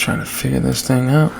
trying to figure this thing out.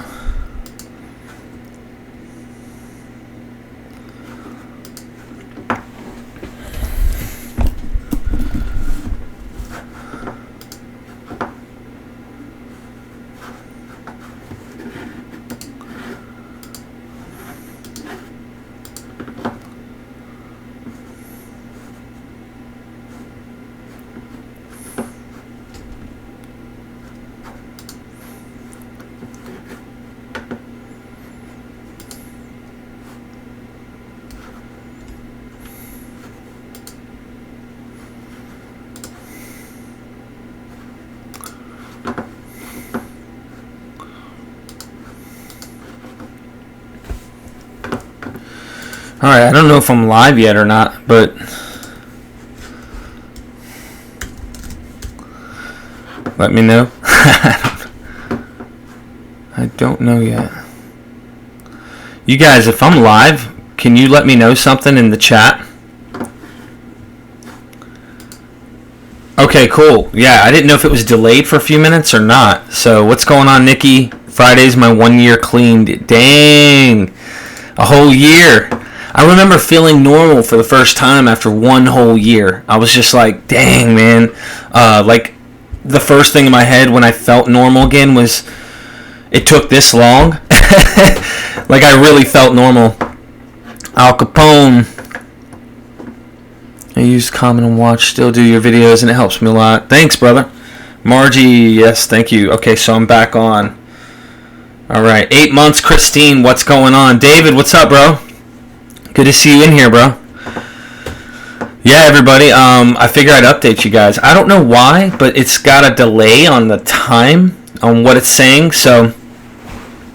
Alright, I don't know if I'm live yet or not, but let me know. I don't know yet. You guys, if I'm live, can you let me know something in the chat? Okay, cool. Yeah, I didn't know if it was delayed for a few minutes or not. So, what's going on, Nikki? Friday's my 1 year cleaned. Dang! A whole year. I remember feeling normal for the first time after 1 whole year. I was just like, dang, man. Like, the first thing in my head when I felt normal again was, it took this long. Like, I really felt normal. Al Capone. I use comment and watch, still do your videos, and it helps me a lot. Thanks, brother. Margie, yes, thank you. Okay, so I'm back on. All right, 8 months, Christine, what's going on? David, what's up, bro? Good to see you in here, bro. Yeah, everybody, I figured I'd update you guys. I don't know why, but it's got a delay on the time on what it's saying, so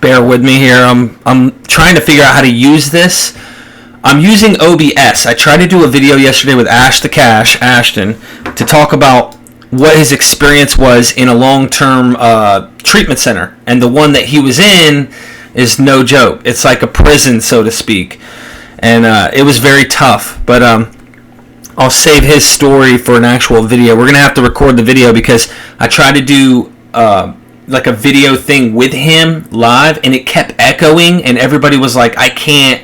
bear with me here. I'm trying to figure out how to use this. I'm using OBS. I tried to do a video yesterday with Ash the Cash, Ashton, to talk about what his experience was in a long-term treatment center. And the one that he was in is no joke. It's like a prison, so to speak. And it was very tough. But I'll save his story for an actual video. We're going to have to record the video because I tried to do like a video thing with him live, and it kept echoing, and everybody was like, I can't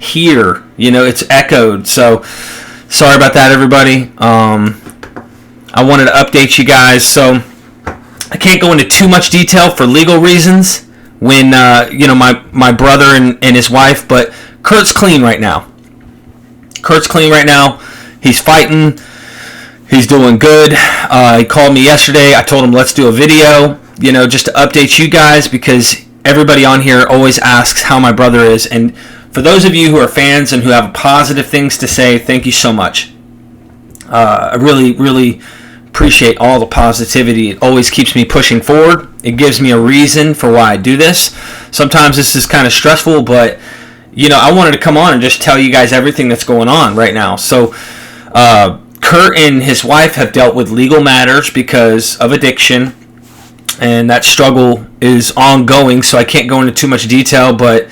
hear. You know, it's echoed. So sorry about that, everybody. I wanted to update you guys. So I can't go into too much detail for legal reasons when, you know, my brother and his wife, but Kurt's clean right now. Kurt's clean right now. He's fighting. He's doing good. He called me yesterday. I told him let's do a video, you know, just to update you guys because everybody on here always asks how my brother is. And for those of you who are fans and who have positive things to say, thank you so much. I really, really appreciate all the positivity. It always keeps me pushing forward. It gives me a reason for why I do this. Sometimes this is kind of stressful, but you know, I wanted to come on and just tell you guys everything that's going on right now. So, Kurt and his wife have dealt with legal matters because of addiction, and that struggle is ongoing, so I can't go into too much detail, but,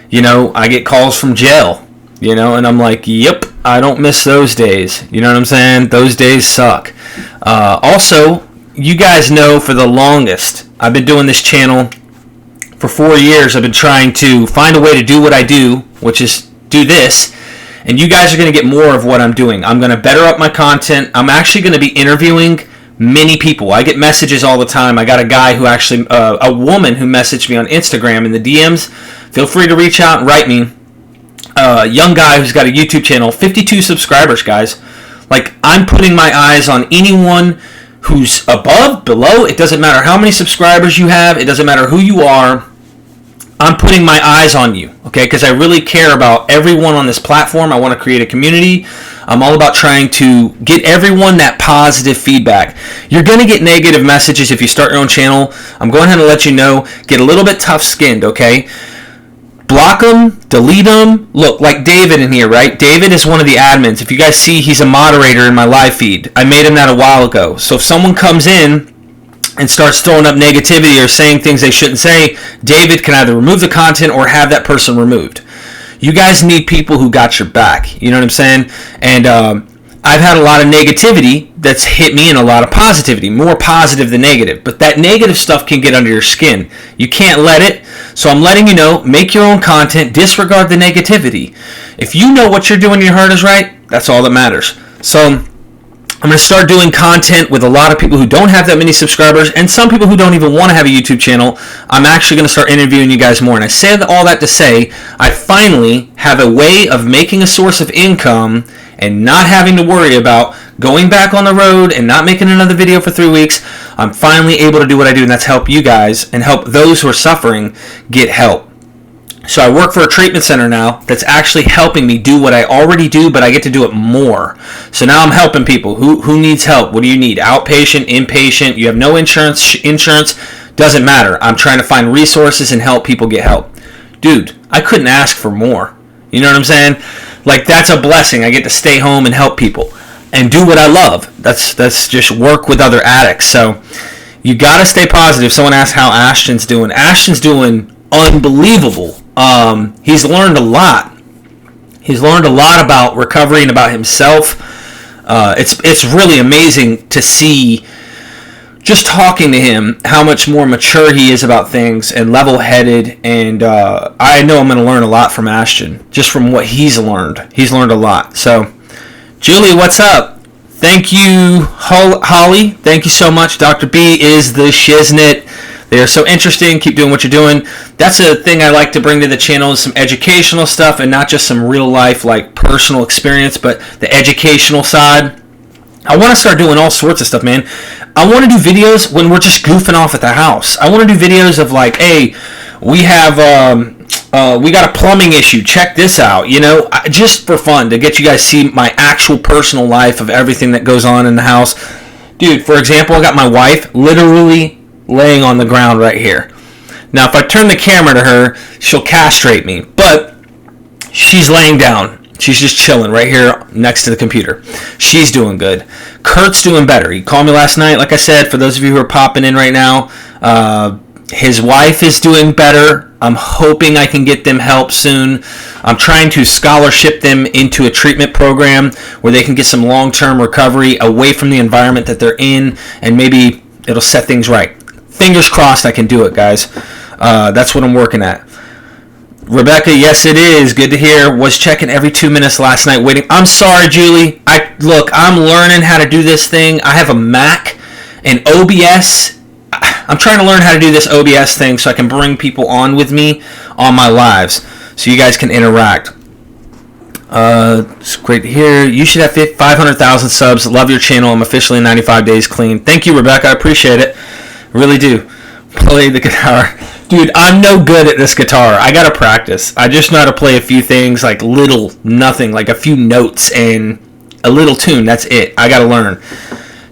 you know, I get calls from jail, you know, and I'm like, yep, I don't miss those days. You know what I'm saying? Those days suck. Also, you guys know for the longest, I've been doing this channel for 4 years. I've been trying to find a way to do what I do, which is do this, and you guys are going to get more of what I'm doing. I'm going to better up my content. I'm actually going to be interviewing many people. I get messages all the time. I got a guy who actually, a woman who messaged me on Instagram in the DMs. Feel free to reach out and write me. A young guy who's got a YouTube channel, 52 subscribers, guys. Like, I'm putting my eyes on anyone who's above, below. It doesn't matter how many subscribers you have. It doesn't matter who you are. I'm putting my eyes on you, okay? Because I really care about everyone on this platform. I want to create a community. I'm all about trying to get everyone that positive feedback. You're going to get negative messages if you start your own channel. I'm going ahead and let you know. Get a little bit tough-skinned, okay? Block them, delete them. Look, like David in here, right? David is one of the admins. If you guys see, he's a moderator in my live feed. I made him that a while ago. So if someone comes in and starts throwing up negativity or saying things they shouldn't say, David can either remove the content or have that person removed. You guys need people who got your back. You know what I'm saying? And I've had a lot of negativity that's hit me and a lot of positivity, more positive than negative. But that negative stuff can get under your skin. You can't let it. So I'm letting you know, make your own content, disregard the negativity. If you know what you're doing, your heart is right, that's all that matters. So I'm going to start doing content with a lot of people who don't have that many subscribers and some people who don't even want to have a YouTube channel. I'm actually going to start interviewing you guys more. And I say all that to say, I finally have a way of making a source of income and not having to worry about going back on the road and not making another video for 3 weeks. I'm finally able to do what I do, and that's help you guys and help those who are suffering get help. So I work for a treatment center now that's actually helping me do what I already do, but I get to do it more. So now I'm helping people. Who needs help? What do you need? Outpatient, inpatient, you have no insurance, doesn't matter. I'm trying to find resources and help people get help. Dude, I couldn't ask for more. You know what I'm saying? Like, that's a blessing. I get to stay home and help people and do what I love. That's just work with other addicts. So you got to stay positive. Someone asked how Ashton's doing. Ashton's doing unbelievable. He's learned a lot. He's learned a lot about recovery and about himself. It's really amazing to see, just talking to him, how much more mature he is about things and level-headed, and I know I'm going to learn a lot from Ashton, just from what he's learned. He's learned a lot. So, Julie, what's up? Thank you, Holly. Thank you so much. Dr. B is the shiznit. They are so interesting. Keep doing what you're doing. That's a thing I like to bring to the channel, is some educational stuff and not just some real-life, like, personal experience, but the educational side. I want to start doing all sorts of stuff, man. I want to do videos when we're just goofing off at the house. I want to do videos of like, hey, we got a plumbing issue. Check this out. You know, just for fun, to get you guys to see my actual personal life of everything that goes on in the house. Dude, for example, I got my wife literally laying on the ground right here. Now, if I turn the camera to her, she'll castrate me. But she's laying down. She's just chilling right here next to the computer. She's doing good. Kurt's doing better. He called me last night, like I said, for those of you who are popping in right now. His wife is doing better. I'm hoping I can get them help soon. I'm trying to scholarship them into a treatment program where they can get some long-term recovery away from the environment that they're in, and maybe it'll set things right. Fingers crossed I can do it, guys. That's what I'm working at. Rebecca, yes it is. Good to hear. Was checking every 2 minutes last night waiting. I'm sorry, Julie. Look, I'm learning how to do this thing. I have a Mac and OBS. I'm trying to learn how to do this OBS thing so I can bring people on with me on my lives so you guys can interact. It's great to hear. You should have 500,000 subs. Love your channel. I'm officially 95 days clean. Thank you, Rebecca. I appreciate it. I really do. Play the guitar. Dude, I'm no good at this guitar. I gotta practice. I just know how to play a few things, like nothing, like a few notes and a little tune. That's it. I gotta learn.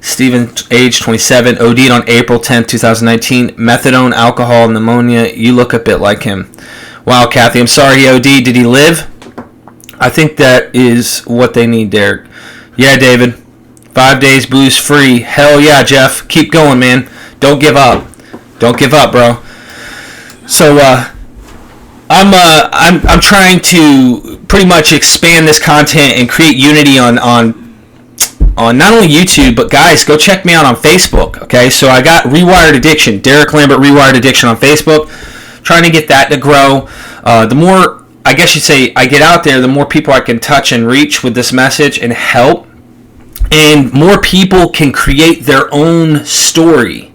Steven, age 27, OD'd on April 10th, 2019. Methadone, alcohol, pneumonia. You look a bit like him. Wow, Kathy, I'm sorry he OD'd. Did he live? I think that is what they need, Derek. Yeah, David. 5 days booze free. Hell yeah, Jeff. Keep going, man. Don't give up. Don't give up, bro. So I'm trying to pretty much expand this content and create unity on not only YouTube, but guys, go check me out on Facebook. Okay, so I got Rewired Addiction, Derek Lambert Rewired Addiction on Facebook. Trying to get that to grow. The more, I guess you'd say, I get out there, the more people I can touch and reach with this message and help, and more people can create their own story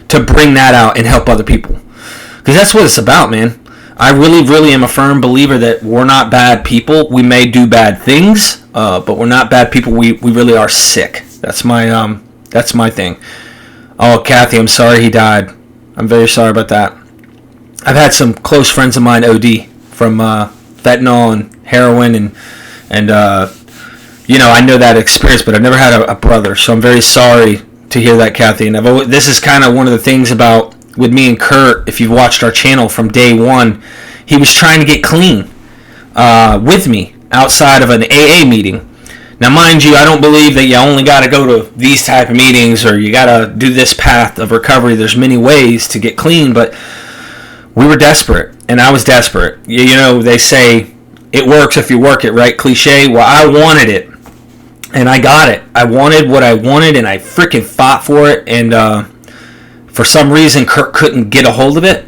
to bring that out and help other people. Because that's what it's about, man. I really, really am a firm believer that we're not bad people. We may do bad things, but we're not bad people. We really are sick. That's my thing. Oh, Kathy, I'm sorry he died. I'm very sorry about that. I've had some close friends of mine OD from fentanyl and heroin, and you know, I know that experience, but I've never had a brother, so I'm very sorry to hear that, Kathy. And this is kind of one of the things about with me and Kurt. If you've watched our channel from day one, he was trying to get clean with me outside of an AA meeting. Now, mind you, I don't believe that you only got to go to these type of meetings or you got to do this path of recovery. There's many ways to get clean, but we were desperate, and I was desperate. You know, they say it works if you work it, right? Cliche. Well, I wanted it, And I got it. I wanted what I wanted, and I freaking fought for it. And for some reason, Kurt couldn't get a hold of it.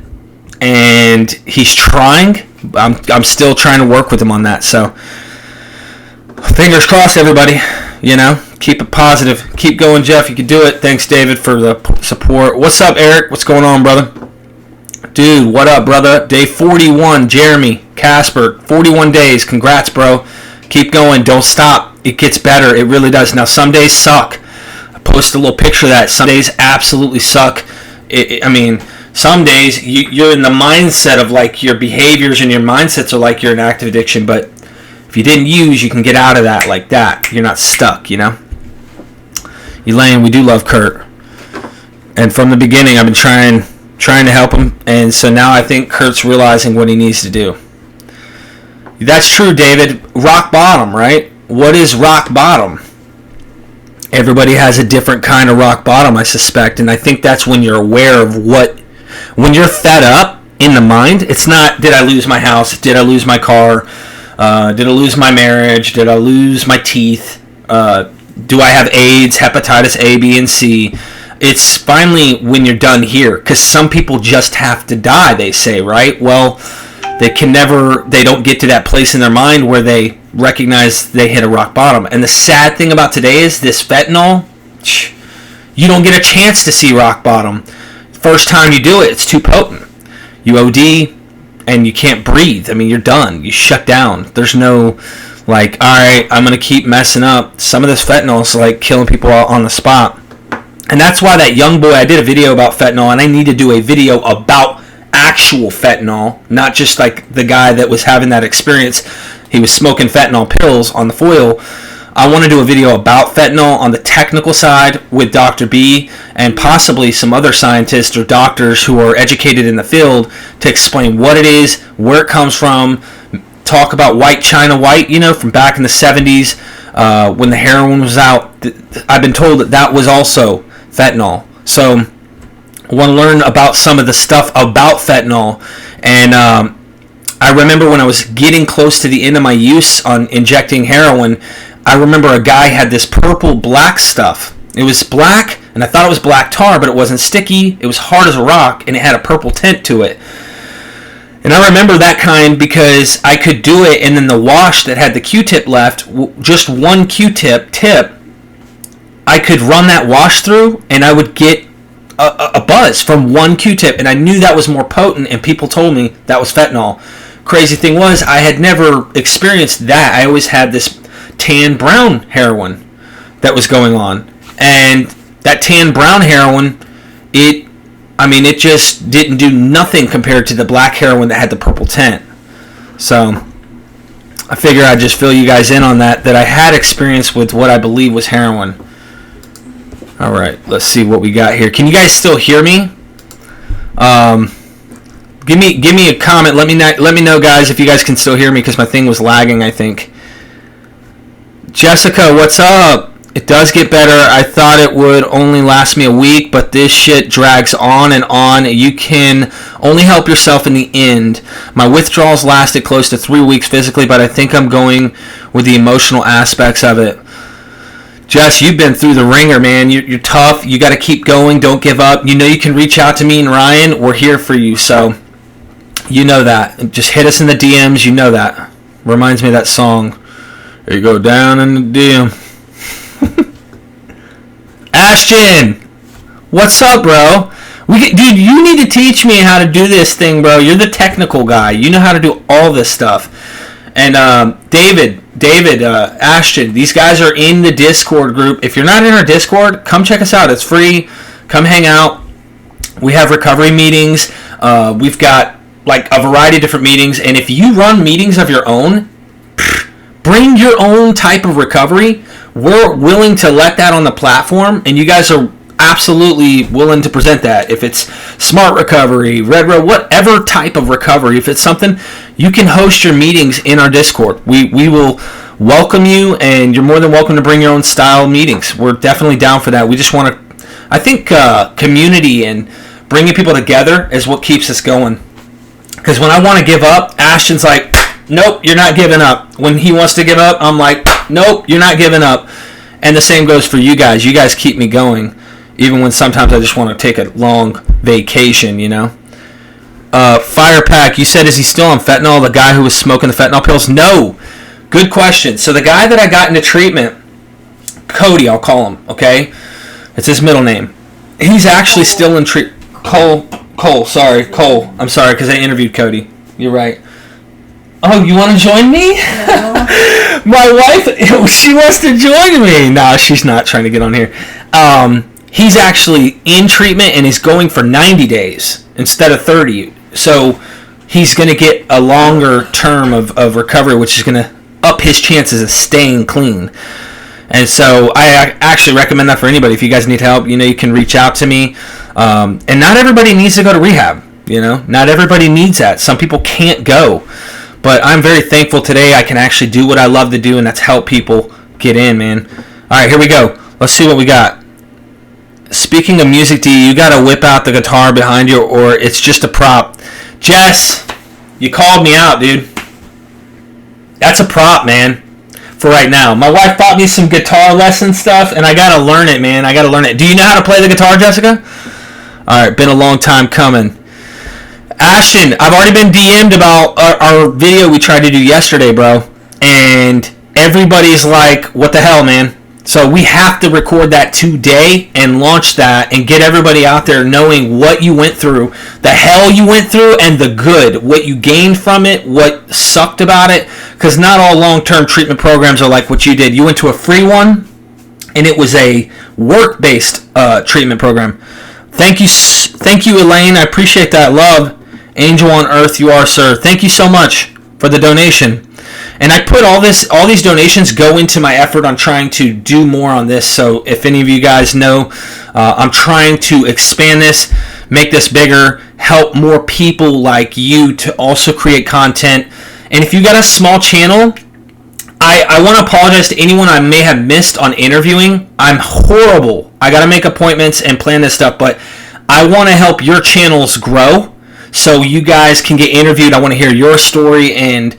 And he's trying. I'm still trying to work with him on that. So, fingers crossed, everybody. Keep it positive. Keep going, Jeff. You can do it. Thanks, David, for the support. What's up, Eric? What's going on, brother? Dude, what up, brother? Day 41, Jeremy, Casper, 41 days. Congrats, bro. Keep going. Don't stop. It gets better. It really does. Now, some days suck. I posted a little picture of that. Some days absolutely suck. Some days you're in the mindset of like your behaviors and your mindsets are like you're in active addiction, but if you didn't use, you can get out of that like that. You're not stuck, Elaine, we do love Kurt. And from the beginning, I've been trying to help him, and so now I think Kurt's realizing what he needs to do. That's true, David. Rock bottom, right? What is rock bottom? Everybody has a different kind of rock bottom, I suspect, and I think that's when you're aware of when you're fed up in the mind. It's not, did I lose my house? Did I lose my car? Did I lose my marriage? Did I lose my teeth? Do I have AIDS, hepatitis A, B, and C? It's finally when you're done here, because some people just have to die, they say, right? Well, they don't get to that place in their mind where they recognize they hit a rock bottom. And the sad thing about today is this fentanyl, you don't get a chance to see rock bottom. First time you do it, it's too potent. You OD, and you can't breathe. You're done. You shut down. There's no, like, all right, I'm going to keep messing up. Some of this fentanyl is like killing people on the spot. And that's why that young boy, I did a video about fentanyl, and I need to do a video about actual fentanyl, not just like the guy that was having that experience. He was smoking fentanyl pills on the foil. I want to do a video about fentanyl on the technical side with Dr. B and possibly some other scientists or doctors who are educated in the field to explain what it is, where it comes from, talk about white China white, from back in the 70s when the heroin was out. I've been told that was also fentanyl. So I want to learn about some of the stuff about fentanyl. And I remember when I was getting close to the end of my use on injecting heroin, I remember a guy had this purple black stuff. It was black, and I thought it was black tar, but it wasn't sticky. It was hard as a rock, and it had a purple tint to it. And I remember that kind because I could do it, and then the wash that had the Q-tip left, just one Q-tip tip, I could run that wash through, and I would get a buzz from one Q-tip, and I knew that was more potent, and people told me that was fentanyl. Crazy thing was, I had never experienced that. I always had this tan brown heroin that was going on, and that tan brown heroin, it just didn't do nothing compared to the black heroin that had the purple tint. So I figure I'd just fill you guys in on that I had experience with what I believe was heroin. All right, let's see what we got here. Can you guys still hear me? Give me a comment. Let me know, guys, if you guys can still hear me, because my thing was lagging, I think. Jessica, what's up? It does get better. I thought it would only last me a week, but this shit drags on and on. You can only help yourself in the end. My withdrawals lasted close to 3 weeks physically, but I think I'm going with the emotional aspects of it. Jess, you've been through the ringer, man. You're tough. You got to keep going. Don't give up. You can reach out to me and Ryan. We're here for you, so you know that. Just hit us in the DMs. You know that. Reminds me of that song. You go down in the DM. Ashton, what's up, bro? Dude, you need to teach me how to do this thing, bro. You're the technical guy. You know how to do all this stuff. And David, Ashton, these guys are in the Discord group. If you're not in our Discord, come check us out. It's free. Come hang out. We have recovery meetings. We've got like a variety of different meetings. And if you run meetings of your own, bring your own type of recovery. We're willing to let that on the platform, and you guys are absolutely willing to present that. If it's smart recovery, red row, whatever type of recovery, if it's something, you can host your meetings in our Discord. We will welcome you, and you're more than welcome to bring your own style meetings. We're definitely down for that. We just want to, I think community and bringing people together is what keeps us going. Because when I want to give up, Ashton's like, nope, you're not giving up. When he wants to give up, I'm like, nope, you're not giving up. And the same goes for you guys. You guys keep me going, even when sometimes I just want to take a long vacation, you know? Firepack, you said, is he still on fentanyl, the guy who was smoking the fentanyl pills? No. Good question. So the guy that I got into treatment, Cody, I'll call him, okay? It's his middle name. He's actually still in treatment. Cole, I'm sorry, because I interviewed Cody. You're right. Oh, you want to join me? No. My wife, she wants to join me. No, she's not trying to get on here. He's actually in treatment, and he's going for 90 days instead of 30. So he's going to get a longer term of recovery, which is going to up his chances of staying clean. And so I actually recommend that for anybody. If you guys need help, you can reach out to me. And not everybody needs to go to rehab. Not everybody needs that. Some people can't go. But I'm very thankful today I can actually do what I love to do, and that's help people get in, man. All right, here we go. Let's see what we got. Speaking of music, D, you got to whip out the guitar behind you, or it's just a prop. Jess, you called me out, dude. That's a prop, man, for right now. My wife bought me some guitar lesson stuff, and I got to learn it, man. I got to learn it. Do you know how to play the guitar, Jessica? All right, been a long time coming. Ashton, I've already been DM'd about our video we tried to do yesterday, bro. And everybody's like, what the hell, man? So we have to record that today and launch that and get everybody out there knowing what you went through, the hell you went through, and the good, what you gained from it, what sucked about it. Because not all long-term treatment programs are like what you did. You went to a free one, and it was a work-based treatment program. Thank you, Elaine. I appreciate that. Love. Angel on earth you are, sir. Thank you so much for the donation. And I put all these donations go into my effort on trying to do more on this. So if any of you guys know, I'm trying to expand this, make this bigger, help more people like you to also create content. And if you got a small channel, I want to apologize to anyone I may have missed on interviewing. I'm horrible. I got to make appointments and plan this stuff, but I want to help your channels grow so you guys can get interviewed. I want to hear your story, and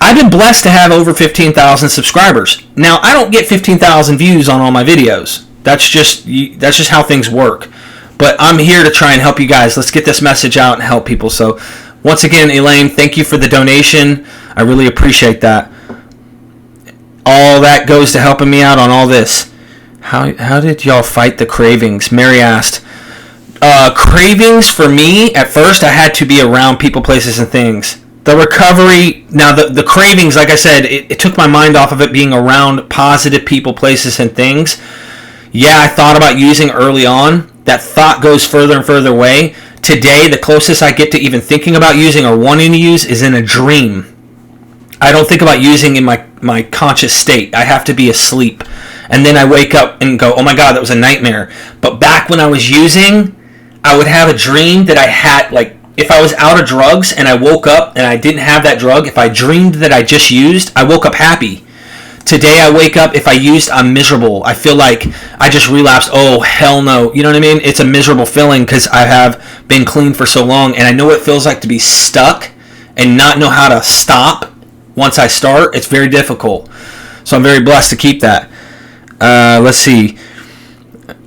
I've been blessed to have over 15,000 subscribers. Now, I don't get 15,000 views on all my videos. That's just how things work. But I'm here to try and help you guys. Let's get this message out and help people. So, once again, Elaine, thank you for the donation. I really appreciate that. All that goes to helping me out on all this. How did y'all fight the cravings? Mary asked. Cravings for me, at first, I had to be around people, places, and things. The recovery, now the cravings, like I said, it took my mind off of it being around positive people, places, and things. Yeah, I thought about using early on. That thought goes further and further away. Today, the closest I get to even thinking about using or wanting to use is in a dream. I don't think about using in my conscious state. I have to be asleep. And then I wake up and go, oh my God, that was a nightmare. But back when I was using, I would have a dream that I had, like, if I was out of drugs and I woke up and I didn't have that drug, if I dreamed that I just used, I woke up happy. Today I wake up, if I used, I'm miserable. I feel like I just relapsed. Oh, hell no. You know what I mean? It's a miserable feeling because I have been clean for so long, and I know what it feels like to be stuck and not know how to stop once I start. It's very difficult. So I'm very blessed to keep that. Let's see.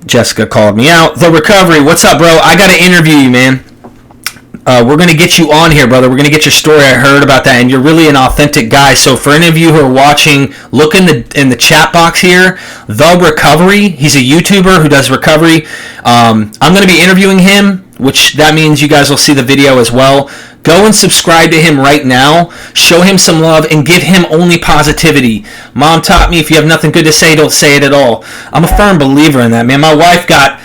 Jessica called me out. The recovery. What's up, bro? I got to interview you, man. We're going to get you on here, brother. We're going to get your story. I heard about that, and you're really an authentic guy. So for any of you who are watching, look in the chat box here. The Recovery. He's a YouTuber who does recovery. I'm going to be interviewing him, which that means you guys will see the video as well. Go and subscribe to him right now. Show him some love and give him only positivity. Mom taught me if you have nothing good to say, don't say it at all. I'm a firm believer in that, man. My wife got...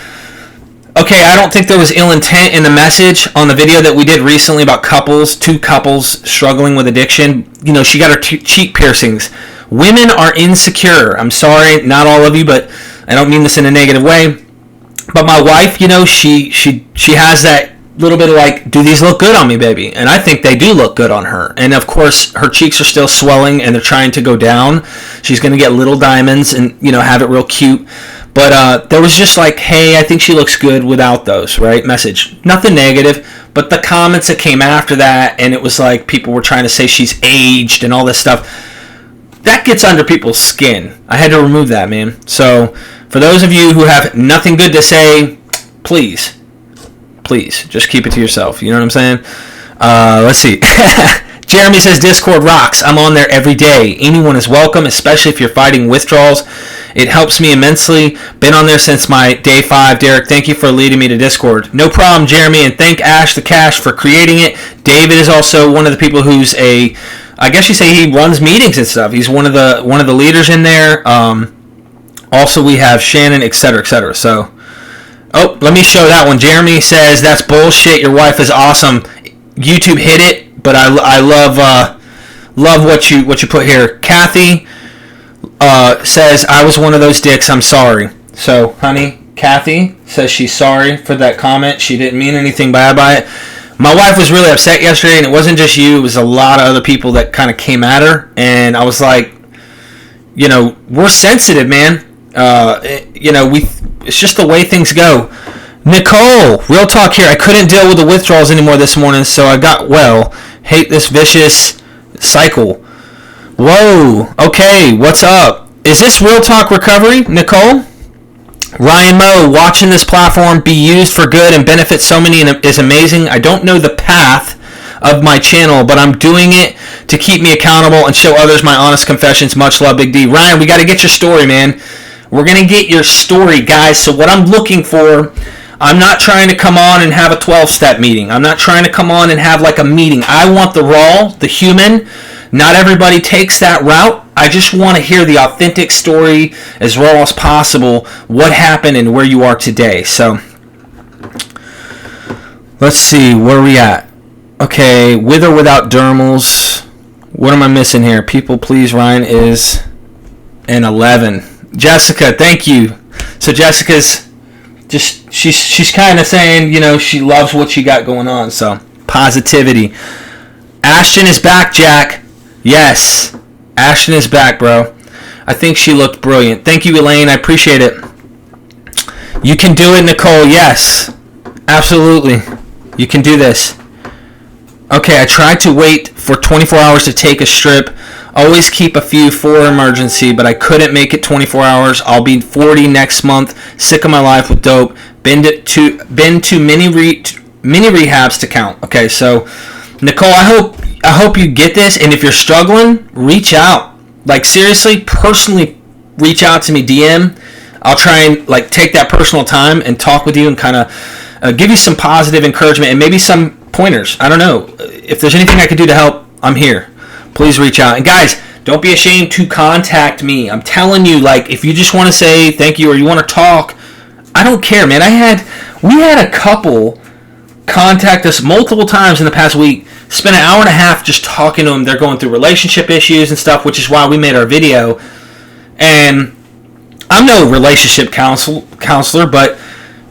Okay, I don't think there was ill intent in the message on the video that we did recently about two couples struggling with addiction. You know, she got her cheek piercings. Women are insecure. I'm sorry, not all of you, but I don't mean this in a negative way. But my wife, you know, she has that little bit of like, do these look good on me, baby? And I think they do look good on her. And of course, her cheeks are still swelling and they're trying to go down. She's going to get little diamonds and, you know, have it real cute. But there was just like, hey, I think she looks good without those, right? Message. Nothing negative. But the comments that came after that, and it was like people were trying to say she's aged and all this stuff. that gets under people's skin. I had to remove that, man. So for those of you who have nothing good to say, please just keep it to yourself. You know what I'm saying? Let's see. Jeremy says Discord rocks. I'm on there every day. Anyone is welcome, especially if you're fighting withdrawals. It helps me immensely. Been on there since my day 5. Derek, thank you for leading me to Discord. No problem, Jeremy, and thank Ash the Cash for creating it. David is also one of the people who's I guess you say he runs meetings and stuff. He's one of the leaders in there. Also, we have Shannon, etc., etc. So, let me show that one. Jeremy says that's bullshit. Your wife is awesome. YouTube hit it, but I love what you put here. Kathy says I was one of those dicks. I'm sorry. So, honey, Kathy says she's sorry for that comment. She didn't mean anything bad by it. My wife was really upset yesterday, and it wasn't just you. It was a lot of other people that kind of came at her, and I was like, we're sensitive, man. It's just the way things go. Nicole, real talk here. I couldn't deal with the withdrawals anymore this morning, so I got well. Hate this vicious cycle. Whoa. Okay, what's up? Is this real talk recovery, Nicole? Ryan Moe, watching this platform be used for good and benefit so many is amazing. I don't know the path of my channel, but I'm doing it to keep me accountable and show others my honest confessions. Much love, Big D. Ryan, we got to get your story, man. We're going to get your story, guys. So what I'm looking for, I'm not trying to come on and have a 12-step meeting. I'm not trying to come on and have like a meeting. I want the raw, the human. Not everybody takes that route. I just want to hear the authentic story as raw as possible, what happened and where you are today. So, let's see, where are we at? Okay, with or without dermals. What am I missing here? People, please, Ryan is an 11. Jessica, thank you. So Jessica's just, she's kind of saying, she loves what she got going on. So, positivity. Ashton is back, Jack. Yes. Ashton is back, bro. I think she looked brilliant. Thank you, Elaine. I appreciate it. You can do it, Nicole. Yes. Absolutely. You can do this. Okay, I tried to wait for 24 hours to take a strip. Always keep a few for emergency, but I couldn't make it 24 hours. I'll be 40 next month. Sick of my life with dope. Been to many rehabs to count. Okay, so Nicole, I hope you get this, and if you're struggling, reach out. Like, seriously, personally reach out to me, DM. I'll try and take that personal time and talk with you and kind of give you some positive encouragement and maybe some pointers. I don't know. If there's anything I could do to help, I'm here. Please reach out. And guys, don't be ashamed to contact me. I'm telling you, if you just want to say thank you or you want to talk, I don't care, man. We had a couple contact us multiple times in the past week. Spent an hour and a half just talking to them. They're going through relationship issues and stuff, which is why we made our video. And I'm no relationship counselor, but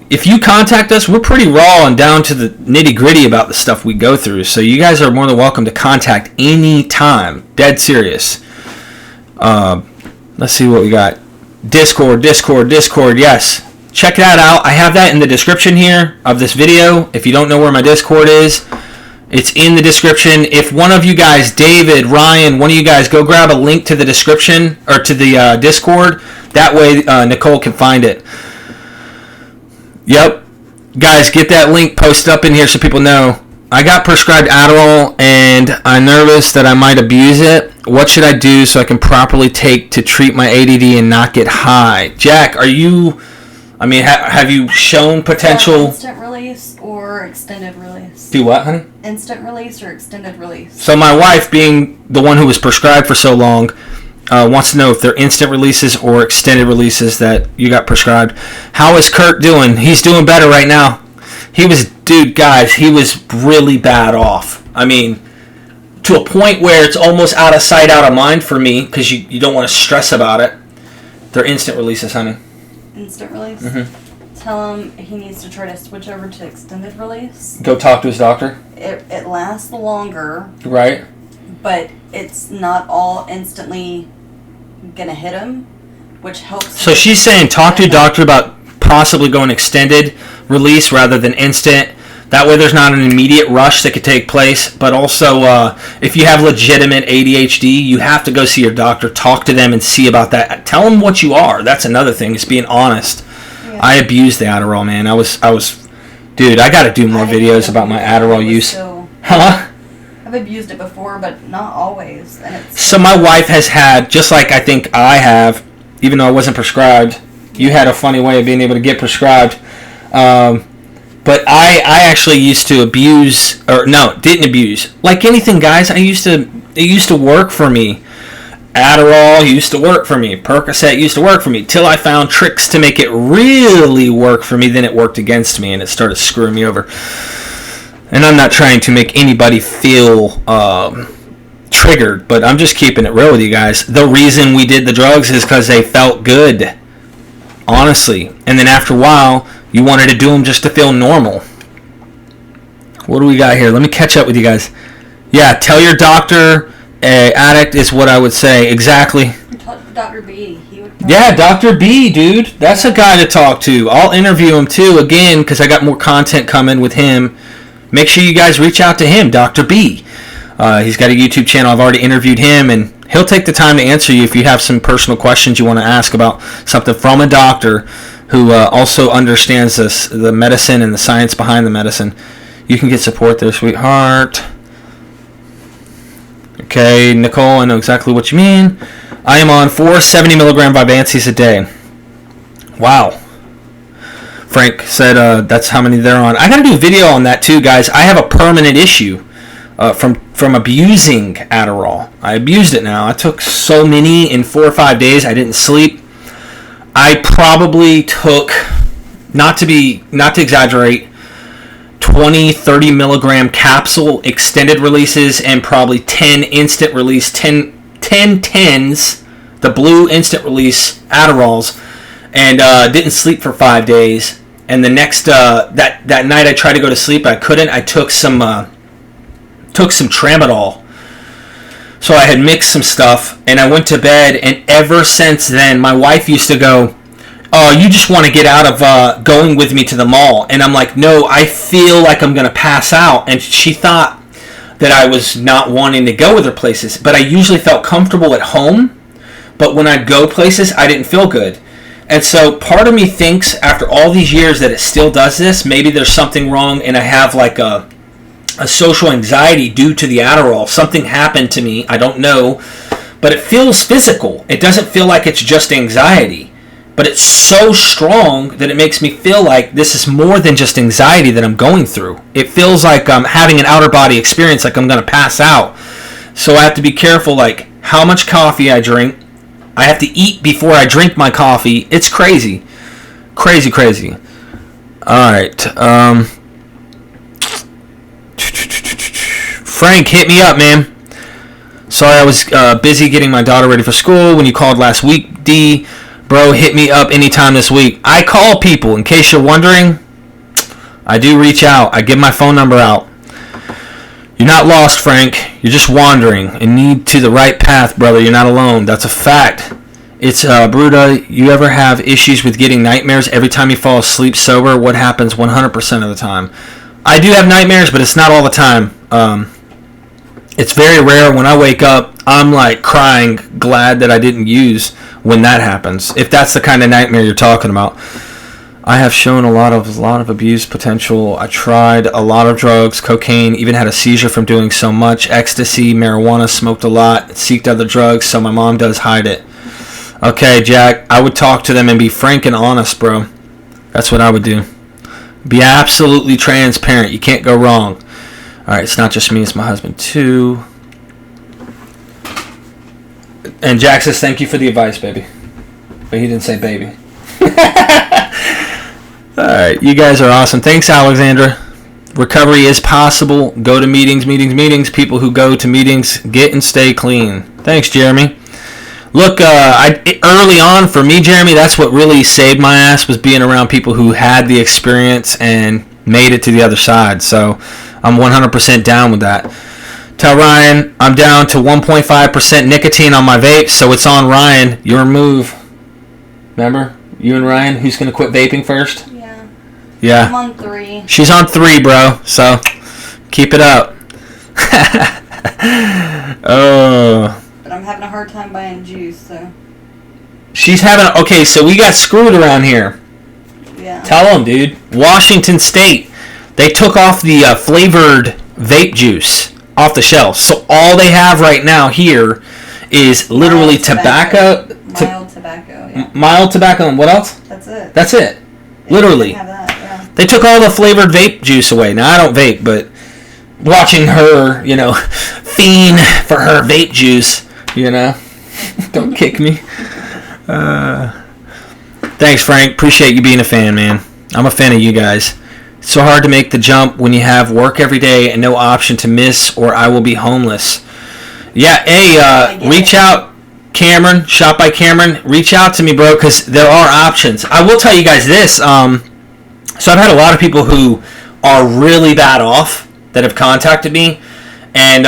if you contact us, we're pretty raw and down to the nitty-gritty about the stuff we go through. So you guys are more than welcome to contact anytime. Dead serious. Let's see what we got. Discord. Yes. Check that out. I have that in the description here of this video. If you don't know where my Discord is, it's in the description. If one of you guys, David, Ryan, one of you guys, go grab a link to the description or to the Discord. That way Nicole can find it. Yep. Guys, get that link posted up in here so people know. I got prescribed Adderall and I'm nervous that I might abuse it. What should I do so I can properly take to treat my ADD and not get high? Jack, have you shown potential? Instant release or extended release? Do what, honey? Instant release or extended release. So my wife, being the one who was prescribed for so long, wants to know if they're instant releases or extended releases that you got prescribed. How is Kurt doing? He's doing better right now. He was really bad off. To a point where it's almost out of sight, out of mind for me, because you don't want to stress about it. They're instant releases, honey. Instant release? Mm-hmm. Tell him he needs to try to switch over to extended release. Go talk to his doctor? It lasts longer. Right. But it's not all instantly gonna hit him, which helps. So she's saying talk to your doctor about possibly going extended release rather than instant, That way there's not an immediate rush that could take place. But also, if you have legitimate ADHD, you have to go see your doctor, talk to them, and see about that. Tell them what you are. That's another thing, is being honest. Yeah. I abused the Adderall, man. I was, dude, I got to do more videos about my Adderall use. Huh? I've abused it before, but not always. And so my wife has had, just like I think I have, even though I wasn't prescribed. You had a funny way of being able to get prescribed. But I actually used to abuse, or no, didn't abuse. Like anything, guys, it used to work for me. Adderall used to work for me. Percocet used to work for me. Till I found tricks to make it really work for me, then it worked against me, and it started screwing me over. And I'm not trying to make anybody feel triggered, but I'm just keeping it real with you guys. The reason we did the drugs is because they felt good. Honestly. And then after a while, you wanted to do them just to feel normal. What do we got here? Let me catch up with you guys. Yeah, tell your doctor addict is what I would say. Exactly. Dr. B. Yeah, Dr. B, dude. That's a guy to talk to. I'll interview him too, again, because I got more content coming with him. Make sure you guys reach out to him, Dr. B. He's got a YouTube channel. I've already interviewed him, and he'll take the time to answer you if you have some personal questions you want to ask about something from a doctor who also understands the medicine and the science behind the medicine. You can get support there, sweetheart. Okay, Nicole, I know exactly what you mean. I am on 470 milligram Vivances a day. Wow. Frank said that's how many they're on. I got to do a video on that too, guys. I have a permanent issue from abusing Adderall. I abused it now. I took so many in 4 or 5 days. I didn't sleep. I probably took, not to exaggerate, 20, 30 milligram capsule extended releases and probably 10 instant release, 10 tens, the blue instant release Adderalls, and didn't sleep for 5 days. And the next, that night I tried to go to sleep, I couldn't. I took some tramadol. So I had mixed some stuff, and I went to bed, and ever since then, my wife used to go, "Oh, you just want to get out of going with me to the mall." And I'm like, "No, I feel like I'm going to pass out." And she thought that I was not wanting to go with her places. But I usually felt comfortable at home. But when I'd go places, I didn't feel good. And so part of me thinks, after all these years, that it still does this. Maybe there's something wrong, and I have like a social anxiety due to the Adderall. Something happened to me. I don't know. But it feels physical. It doesn't feel like it's just anxiety. But it's so strong that it makes me feel like this is more than just anxiety that I'm going through. It feels like I'm having an outer body experience, like I'm going to pass out. So I have to be careful, like how much coffee I drink. I have to eat before I drink my coffee. It's crazy. Crazy, crazy. All right. Frank, hit me up, man. Sorry, I was busy getting my daughter ready for school when you called last week, D. Bro, hit me up anytime this week. I call people, in case you're wondering. I do reach out. I give my phone number out. You're not lost, Frank. You're just wandering and need to the right path, brother. You're not alone. That's a fact. It's Bruda. You ever have issues with getting nightmares every time you fall asleep sober? What happens 100% of the time? I do have nightmares, but it's not all the time. It's very rare. When I wake up, I'm like crying, glad that I didn't use when that happens. If that's the kind of nightmare you're talking about. I have shown a lot of abuse potential. I tried a lot of drugs, cocaine, even had a seizure from doing so much. Ecstasy, marijuana, smoked a lot, seeked other drugs, so my mom does hide it. Okay, Jack, I would talk to them and be frank and honest, bro. That's what I would do. Be absolutely transparent. You can't go wrong. Alright, it's not just me, it's my husband too. And Jack says, thank you for the advice, baby. But he didn't say baby. Alright, you guys are awesome. Thanks, Alexandra. Recovery is possible. Go to meetings. People who go to meetings get and stay clean. Thanks, Jeremy. Look, early on for me, Jeremy, that's what really saved my ass, was being around people who had the experience and made it to the other side. So I'm 100% down with that. Tell Ryan I'm down to 1.5% nicotine on my vape, so it's on Ryan. Your move. Remember? You and Ryan, who's going to quit vaping first? Yeah. Yeah. I'm on 3. She's on 3, bro. So keep it up. Oh. But I'm having a hard time buying juice, so. She's having... Okay, so we got screwed around here. Yeah. Tell them, dude. Washington State, they took off the flavored vape juice off the shelves. So all they have right now here is literally tobacco. Mild tobacco, yeah. Mild tobacco and what else? That's it. That's it. Yeah, Literally. you can have that, yeah. They took all the flavored vape juice away. Now, I don't vape, but watching her, fiend for her vape juice, Don't kick me. Thanks, Frank. Appreciate you being a fan, man. I'm a fan of you guys. It's so hard to make the jump when you have work every day and no option to miss, or I will be homeless. Yeah, hey, reach out, Cameron, Shop by Cameron. Reach out to me, bro, because there are options. I will tell you guys this. So I've had a lot of people who are really bad off that have contacted me, and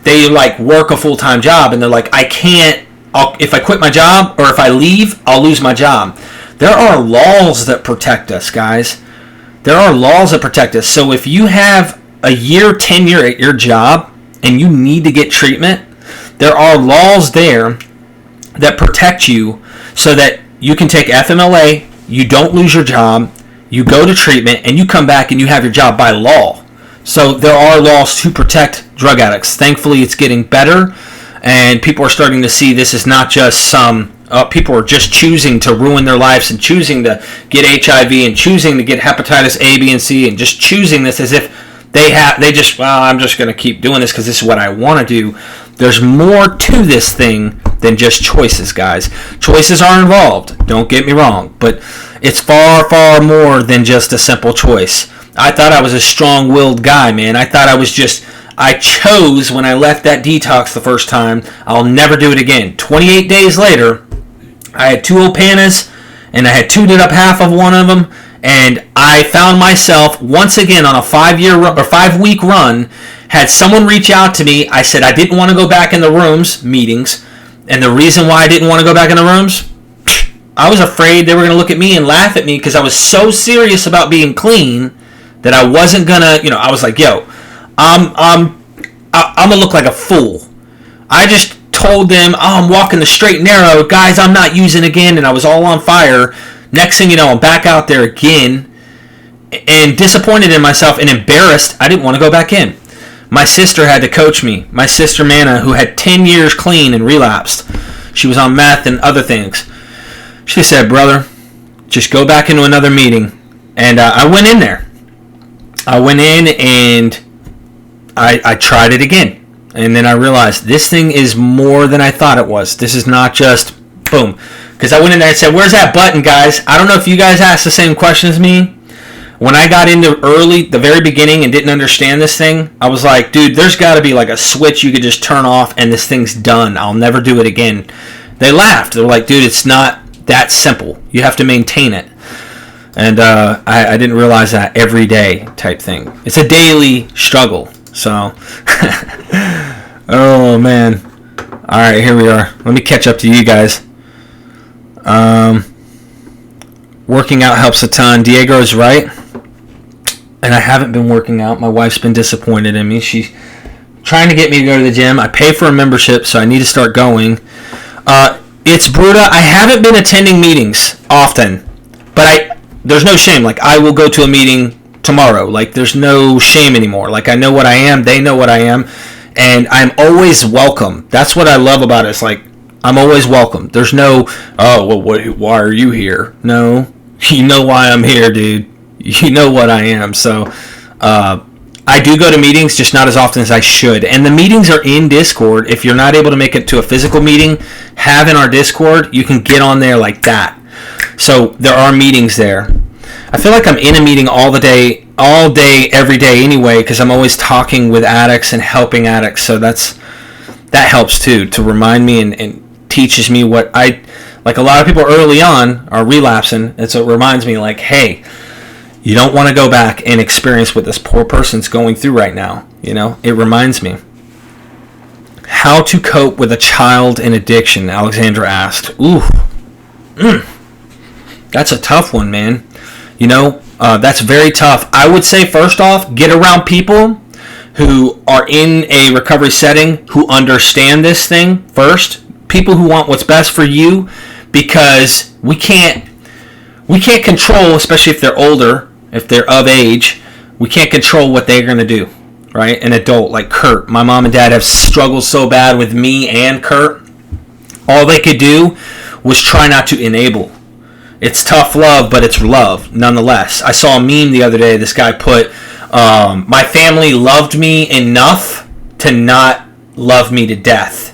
they work a full-time job, and they're like, I can't. If I quit my job or if I leave, I'll lose my job. There are laws that protect us, guys. There are laws that protect us. So if you have a year, tenure at your job and you need to get treatment, there are laws there that protect you so that you can take FMLA, you don't lose your job, you go to treatment, and you come back and you have your job by law. So there are laws to protect drug addicts. Thankfully, it's getting better. And people are starting to see this is not just some people are just choosing to ruin their lives and choosing to get HIV and choosing to get hepatitis A, B, and C and just choosing this as if I'm just going to keep doing this because this is what I want to do. There's more to this thing than just choices, guys. Choices are involved, don't get me wrong, but it's far, far more than just a simple choice. I thought I was a strong-willed guy, man. I chose when I left that detox the first time. I'll never do it again. 28 days later, I had 2 Opanas, and I had tuned up half of one of them, and I found myself once again on a 5-week run. Had someone reach out to me. I said I didn't want to go back in the meetings, and the reason why I didn't want to go back in the rooms, I was afraid they were going to look at me and laugh at me because I was so serious about being clean that I wasn't gonna. I was like, yo. I'm gonna look like a fool. I just told them, I'm walking the straight and narrow, guys. I'm not using again, and I was all on fire. Next thing you know, I'm back out there again, and disappointed in myself and embarrassed. I didn't want to go back in. My sister had to coach me. My sister Manna, who had 10 years clean and relapsed, she was on meth and other things. She said, brother, just go back into another meeting, and I went in there. I went in and I tried it again, and then I realized this thing is more than I thought it was. This is not just boom. Because I went in there and said, where's that button, guys? I don't know if you guys asked the same question as me. When I got into the very beginning and didn't understand this thing, I was like, dude, there's got to be like a switch you could just turn off and this thing's done. I'll never do it again. They laughed. They're like, dude, it's not that simple. You have to maintain it. And I didn't realize that every day type thing. It's a daily struggle. So, oh man. All right, here we are. Let me catch up to you guys. Working out helps a ton. Diego is right. And I haven't been working out. My wife's been disappointed in me. She's trying to get me to go to the gym. I pay for a membership, so I need to start going. It's Bruta. I haven't been attending meetings often, but there's no shame. Like, I will go to a meeting tomorrow. Like, there's no shame anymore. Like, I know what I am, they know what I am, and I'm always welcome. That's what I love about it. It's like, I'm always welcome. There's no, oh, well, why are you here? No, you know why I'm here, dude. You know what I am. So I do go to meetings, just not as often as I should, and the meetings are in Discord. If you're not able to make it to a physical meeting, have in our Discord, you can get on there like that. So there are meetings there. I feel like I'm in a meeting all day, every day anyway, because I'm always talking with addicts and helping addicts. So that helps too, to remind me and teaches me what like a lot of people early on are relapsing, and so it reminds me like, hey, you don't want to go back and experience what this poor person's going through right now. It reminds me. How to cope with a child in addiction, Alexandra asked. Ooh. That's a tough one, man. That's very tough. I would say, first off, get around people who are in a recovery setting who understand this thing first. People who want what's best for you, because we can't control, especially if they're older, if they're of age, we can't control what they're going to do, right? An adult like Kurt. My mom and dad have struggled so bad with me and Kurt. All they could do was try not to enable. It's tough love, but it's love nonetheless. I saw a meme the other day. This guy put, my family loved me enough to not love me to death.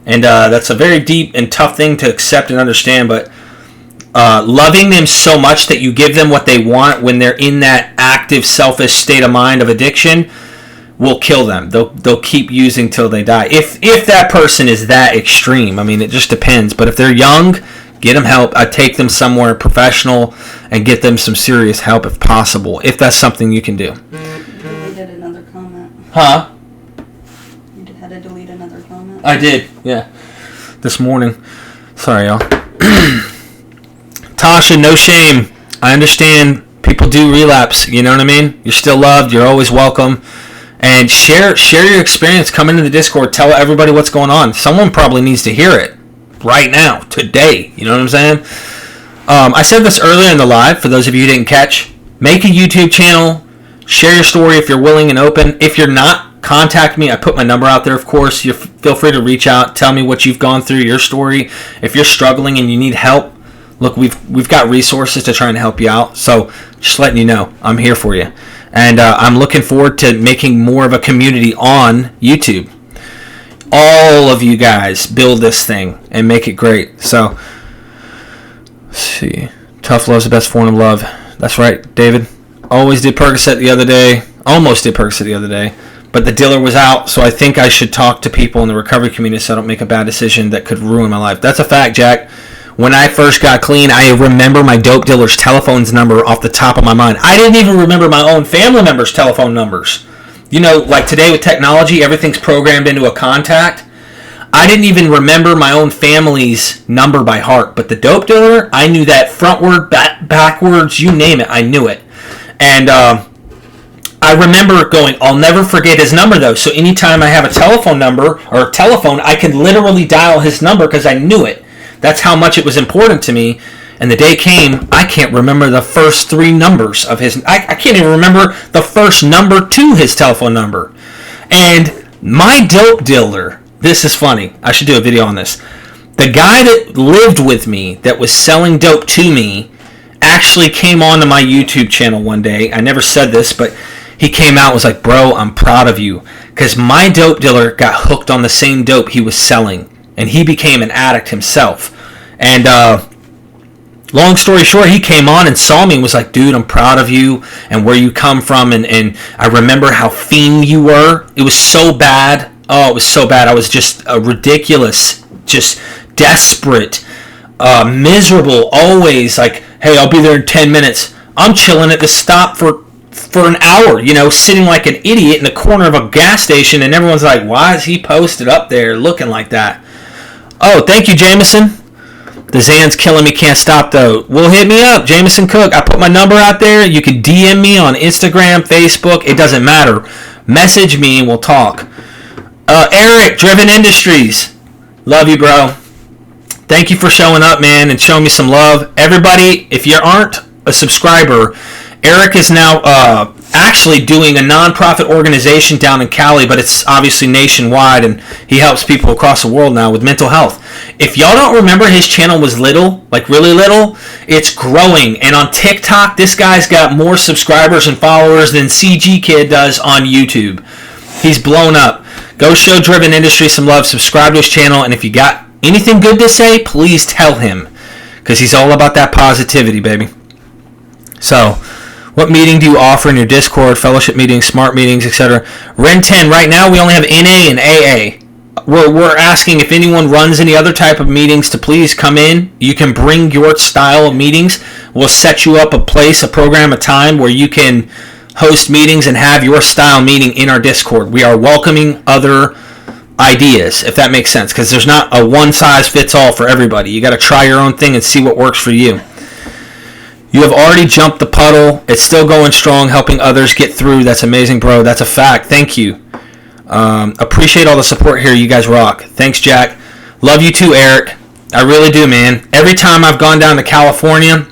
And that's a very deep and tough thing to accept and understand, but loving them so much that you give them what they want when they're in that active, selfish state of mind of addiction will kill them. They'll keep using till they die. If that person is that extreme, I mean, it just depends. But if they're young, get them help. I'd take them somewhere professional and get them some serious help if possible, if that's something you can do. You deleted another comment. Huh? You had to delete another comment? I did, yeah. This morning. Sorry, y'all. Tasha, no shame. I understand people do relapse. You know what I mean? You're still loved. You're always welcome. And share your experience. Come into the Discord. Tell everybody what's going on. Someone probably needs to hear it right now, today. You know what I'm saying? I said this earlier in the live, for those of you who didn't catch. Make a YouTube channel. Share your story if you're willing and open. If you're not, contact me. I put my number out there, of course. You feel free to reach out. Tell me what you've gone through, your story. If you're struggling and you need help, look, we've got resources to try and help you out. So just letting you know, I'm here for you. And I'm looking forward to making more of a community on YouTube. All of you guys build this thing and make it great. So, let's see. Tough love's the best form of love. That's right, David. Almost did Percocet the other day. But the dealer was out, so I think I should talk to people in the recovery community so I don't make a bad decision that could ruin my life. That's a fact, Jack. When I first got clean, I remember my dope dealer's telephone's number off the top of my mind. I didn't even remember my own family members' telephone numbers. You know, like today with technology, everything's programmed into a contact. I didn't even remember my own family's number by heart. But the dope dealer, I knew that frontward, backwards, you name it, I knew it. And I remember going, I'll never forget his number though. So anytime I have a telephone number or a telephone, I could literally dial his number because I knew it. That's how much it was important to me. And the day came, I can't remember the first three numbers of his. I can't even remember the first number to his telephone number. And my dope dealer, this is funny. I should do a video on this. The guy that lived with me, that was selling dope to me, actually came onto my YouTube channel one day. I never said this, but he came out and was like, bro, I'm proud of you. Because my dope dealer got hooked on the same dope he was selling. And he became an addict himself. And long story short, he came on and saw me and was like, dude, I'm proud of you and where you come from. And I remember how fiend you were. It was so bad. Oh, it was so bad. I was just ridiculous, just desperate, miserable, always like, hey, I'll be there in 10 minutes. I'm chilling at the stop for an hour, you know, sitting like an idiot in the corner of a gas station. And everyone's like, why is he posted up there looking like that? Oh, thank you, Jameson. The Zan's killing me, can't stop though. Well, hit me up, Jameson Cook. I put my number out there. You can DM me on Instagram, Facebook. It doesn't matter. Message me and we'll talk. Eric, Driven Industries. Love you, bro. Thank you for showing up, man, and showing me some love. Everybody, if you aren't a subscriber, Eric is now actually doing a non-profit organization down in Cali, but it's obviously nationwide, and he helps people across the world now with mental health. If y'all don't remember, his channel was little, like really little. It's growing, and on TikTok, this guy's got more subscribers and followers than CG Kid does on YouTube. He's blown up. Go show Driven Industry some love. Subscribe to his channel, and if you got anything good to say, please tell him, because he's all about that positivity, baby. So, what meeting do you offer in your Discord, fellowship meetings, smart meetings, etc.? Ren 10, right now we only have NA and AA. We're asking if anyone runs any other type of meetings to please come in. You can bring your style of meetings. We'll set you up a place, a program, a time where you can host meetings and have your style meeting in our Discord. We are welcoming other ideas, if that makes sense, because there's not a one-size-fits-all for everybody. You got to try your own thing and see what works for you. You have already jumped the puddle. It's still going strong, helping others get through. That's amazing, bro. That's a fact. Thank you. Appreciate all the support here. You guys rock. Thanks, Jack. Love you too, Eric. I really do, man. Every time I've gone down to California,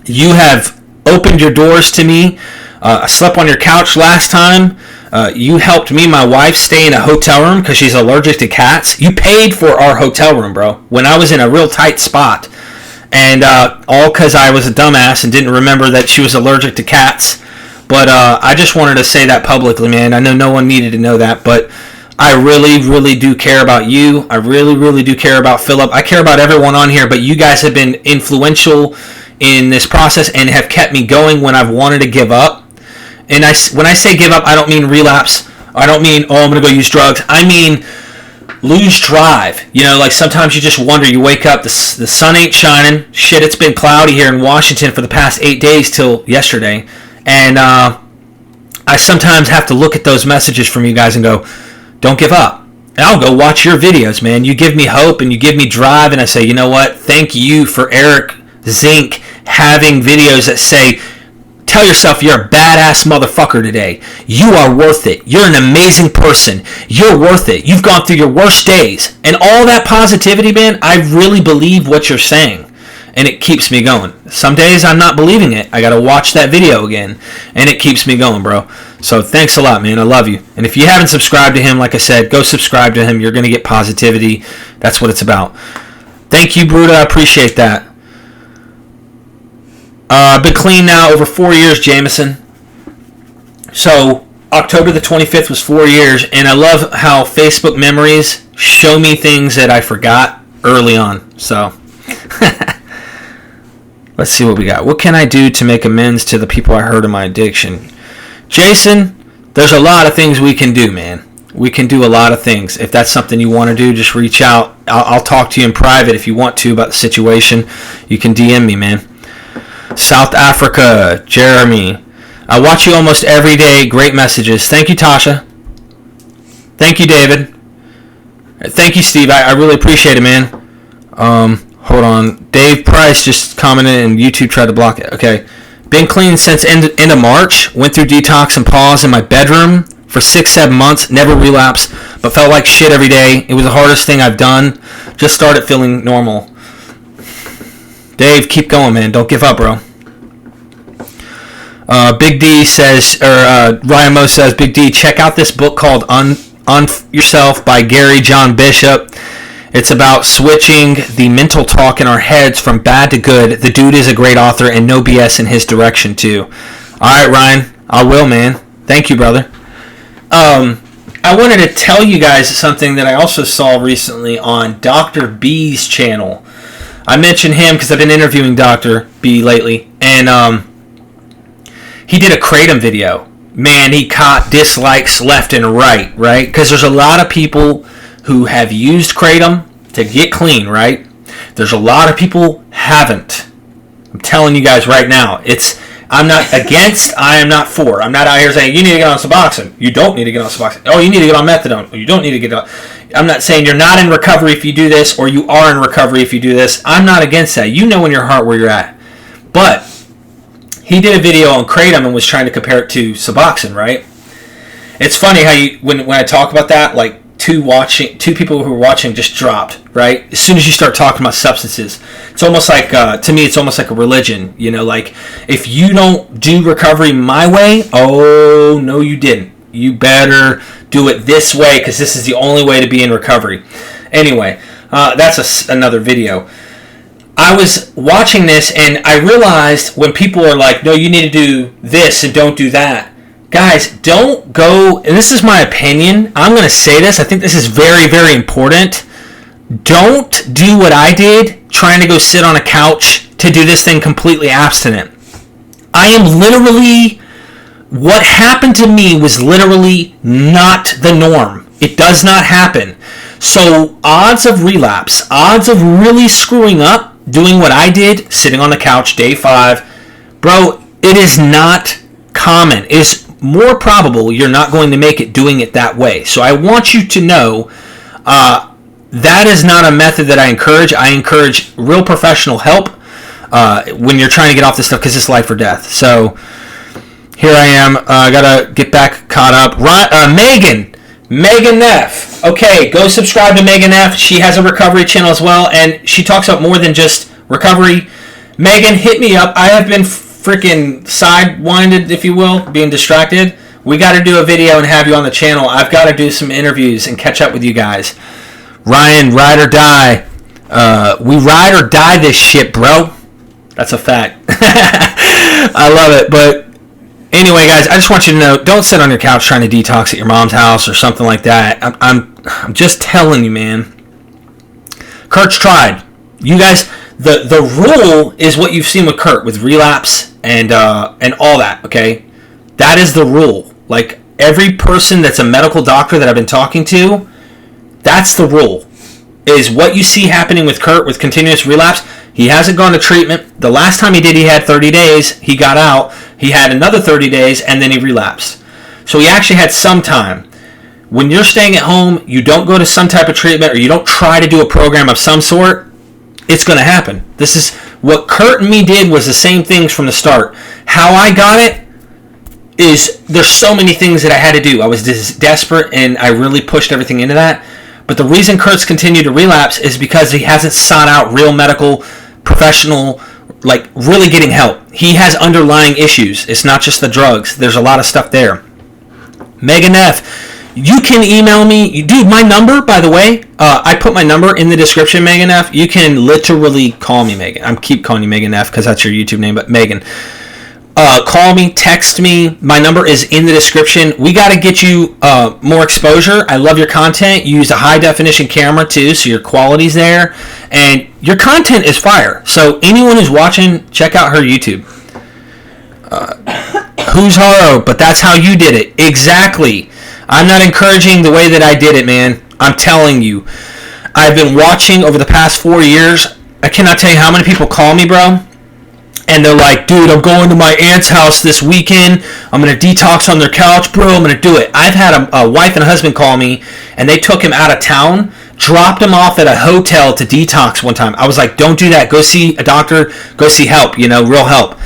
you have opened your doors to me. I slept on your couch last time. You helped me, my wife, stay in a hotel room because she's allergic to cats. You paid for our hotel room, bro, when I was in a real tight spot. And all because I was a dumbass and didn't remember that she was allergic to cats. But I just wanted to say that publicly, man. I know no one needed to know that, but I really, really do care about you. I really, really do care about Philip. I care about everyone on here, but you guys have been influential in this process and have kept me going when I've wanted to give up. And when I say give up, I don't mean relapse. I don't mean, oh, I'm going to go use drugs. I mean lose drive. You know, like sometimes you just wonder, you wake up, the sun ain't shining. Shit, it's been cloudy here in Washington for the past 8 days till yesterday. And I sometimes have to look at those messages from you guys and go, don't give up. And I'll go watch your videos, man. You give me hope and you give me drive. And I say, you know what? Thank you for Eric Zink having videos that say, tell yourself you're a badass motherfucker today. You are worth it. You're an amazing person. You're worth it. You've gone through your worst days. And all that positivity, man, I really believe what you're saying. And it keeps me going. Some days I'm not believing it. I got to watch that video again. And it keeps me going, bro. So thanks a lot, man. I love you. And if you haven't subscribed to him, like I said, go subscribe to him. You're going to get positivity. That's what it's about. Thank you, Bruda. I appreciate that. I've been clean now over 4 years, Jameson. So October the 25th was 4 years. And I love how Facebook memories show me things that I forgot early on. So let's see what we got. What can I do to make amends to the people I hurt in my addiction? Jason, there's a lot of things we can do, man. We can do a lot of things. If that's something you want to do, just reach out. I'll talk to you in private if you want to about the situation. You can DM me, man. South Africa, Jeremy. I watch you almost every day. Great messages. Thank you, Tasha. Thank you, David. Thank you, Steve. I really appreciate it, man. Hold on. Dave Price just commented and YouTube tried to block it. Okay. Been clean since end of March. Went through detox and pause in my bedroom for 6-7 months. Never relapsed, but felt like shit every day. It was the hardest thing I've done. Just started feeling normal. Dave, keep going, man. Don't give up, bro. Big D says, or Ryan Mo says, Big D, check out this book called On Yourself by Gary John Bishop. It's about switching the mental talk in our heads from bad to good. The dude is a great author and no BS in his direction too. All right, Ryan, I will, man. Thank you, brother. I wanted to tell you guys something that I also saw recently on Dr. B's channel. I mentioned him because I've been interviewing Dr. B lately, and he did a Kratom video. Man, he caught dislikes left and right? Because there's a lot of people who have used Kratom to get clean, right? There's a lot of people haven't. I'm telling you guys right now. I'm not against, I am not for. I'm not out here saying, you need to get on Suboxone. You don't need to get on Suboxone. Oh, you need to get on methadone. You don't need to get on. I'm not saying you're not in recovery if you do this, or you are in recovery if you do this. I'm not against that. You know in your heart where you're at. But he did a video on Kratom and was trying to compare it to Suboxone, right? It's funny how when I talk about that, like, two people who are watching just dropped, right? As soon as you start talking about substances, it's almost like, to me, it's almost like a religion, you know, like, if you don't do recovery my way, oh, no, you didn't. You better do it this way, because this is the only way to be in recovery. Anyway, that's another video. I was watching this, and I realized when people are like, no, you need to do this and don't do that. Guys, don't go, and this is my opinion, I'm going to say this, I think this is very, very important. Don't do what I did, trying to go sit on a couch to do this thing completely abstinent. I am literally, what happened to me was literally not the norm. It does not happen. So odds of relapse, odds of really screwing up, doing what I did, sitting on the couch, day 5, bro, it is not common. It is more probable you're not going to make it doing it that way. So I want you to know that is not a method that I encourage. I encourage real professional help. when you're trying to get off this stuff, because it's life or death. So here I am. I gotta get back caught up. Megan Neff. Okay, go subscribe to Megan Neff. She has a recovery channel as well, and she talks about more than just recovery. Megan, hit me up. I have been freaking sidewinded, if you will, being distracted. We got to do a video and have you on the channel. I've got to do some interviews and catch up with you guys. Ryan, ride or die. We ride or die this shit, bro. That's a fact. I love it, but anyway, guys, I just want you to know, don't sit on your couch trying to detox at your mom's house or something like that. I'm just telling you, man. Kurt's tried. You guys, the rule is what you've seen with Kurt, with relapse and all that, okay? That is the rule. Like, every person that's a medical doctor that I've been talking to, that's the rule. Is what you see happening with Kurt with continuous relapse. He hasn't gone to treatment. The last time he did, he had 30 days. He got out. He had another 30 days, and then he relapsed. So he actually had some time. When you're staying at home, you don't go to some type of treatment, or you don't try to do a program of some sort, it's going to happen. This is what Kurt and me did, was the same things from the start. How I got it is, there's so many things that I had to do. I was desperate, and I really pushed everything into that. But the reason Kurt's continued to relapse is because he hasn't sought out real medical, professional, like really getting help. He has underlying issues. It's not just the drugs. There's a lot of stuff there. Megan F., you can email me. Dude, my number, by the way, I put my number in the description, Megan F. You can literally call me Megan. I keep calling you Megan F. because that's your YouTube name, but Megan. Call me, text me. My number is in the description. We got to get you more exposure. I love your content. You use a high definition camera too, so your quality's there. And your content is fire. So anyone who's watching, check out her YouTube. Who's Haro? But that's how you did it. Exactly. I'm not encouraging the way that I did it, man. I'm telling you. I've been watching over the past 4 years. I cannot tell you how many people call me, bro. And they're like, dude, I'm going to my aunt's house this weekend. I'm going to detox on their couch, bro. I'm going to do it. I've had a wife and a husband call me, and they took him out of town, dropped him off at a hotel to detox one time. I was like, don't do that. Go see a doctor. Go see help, real help.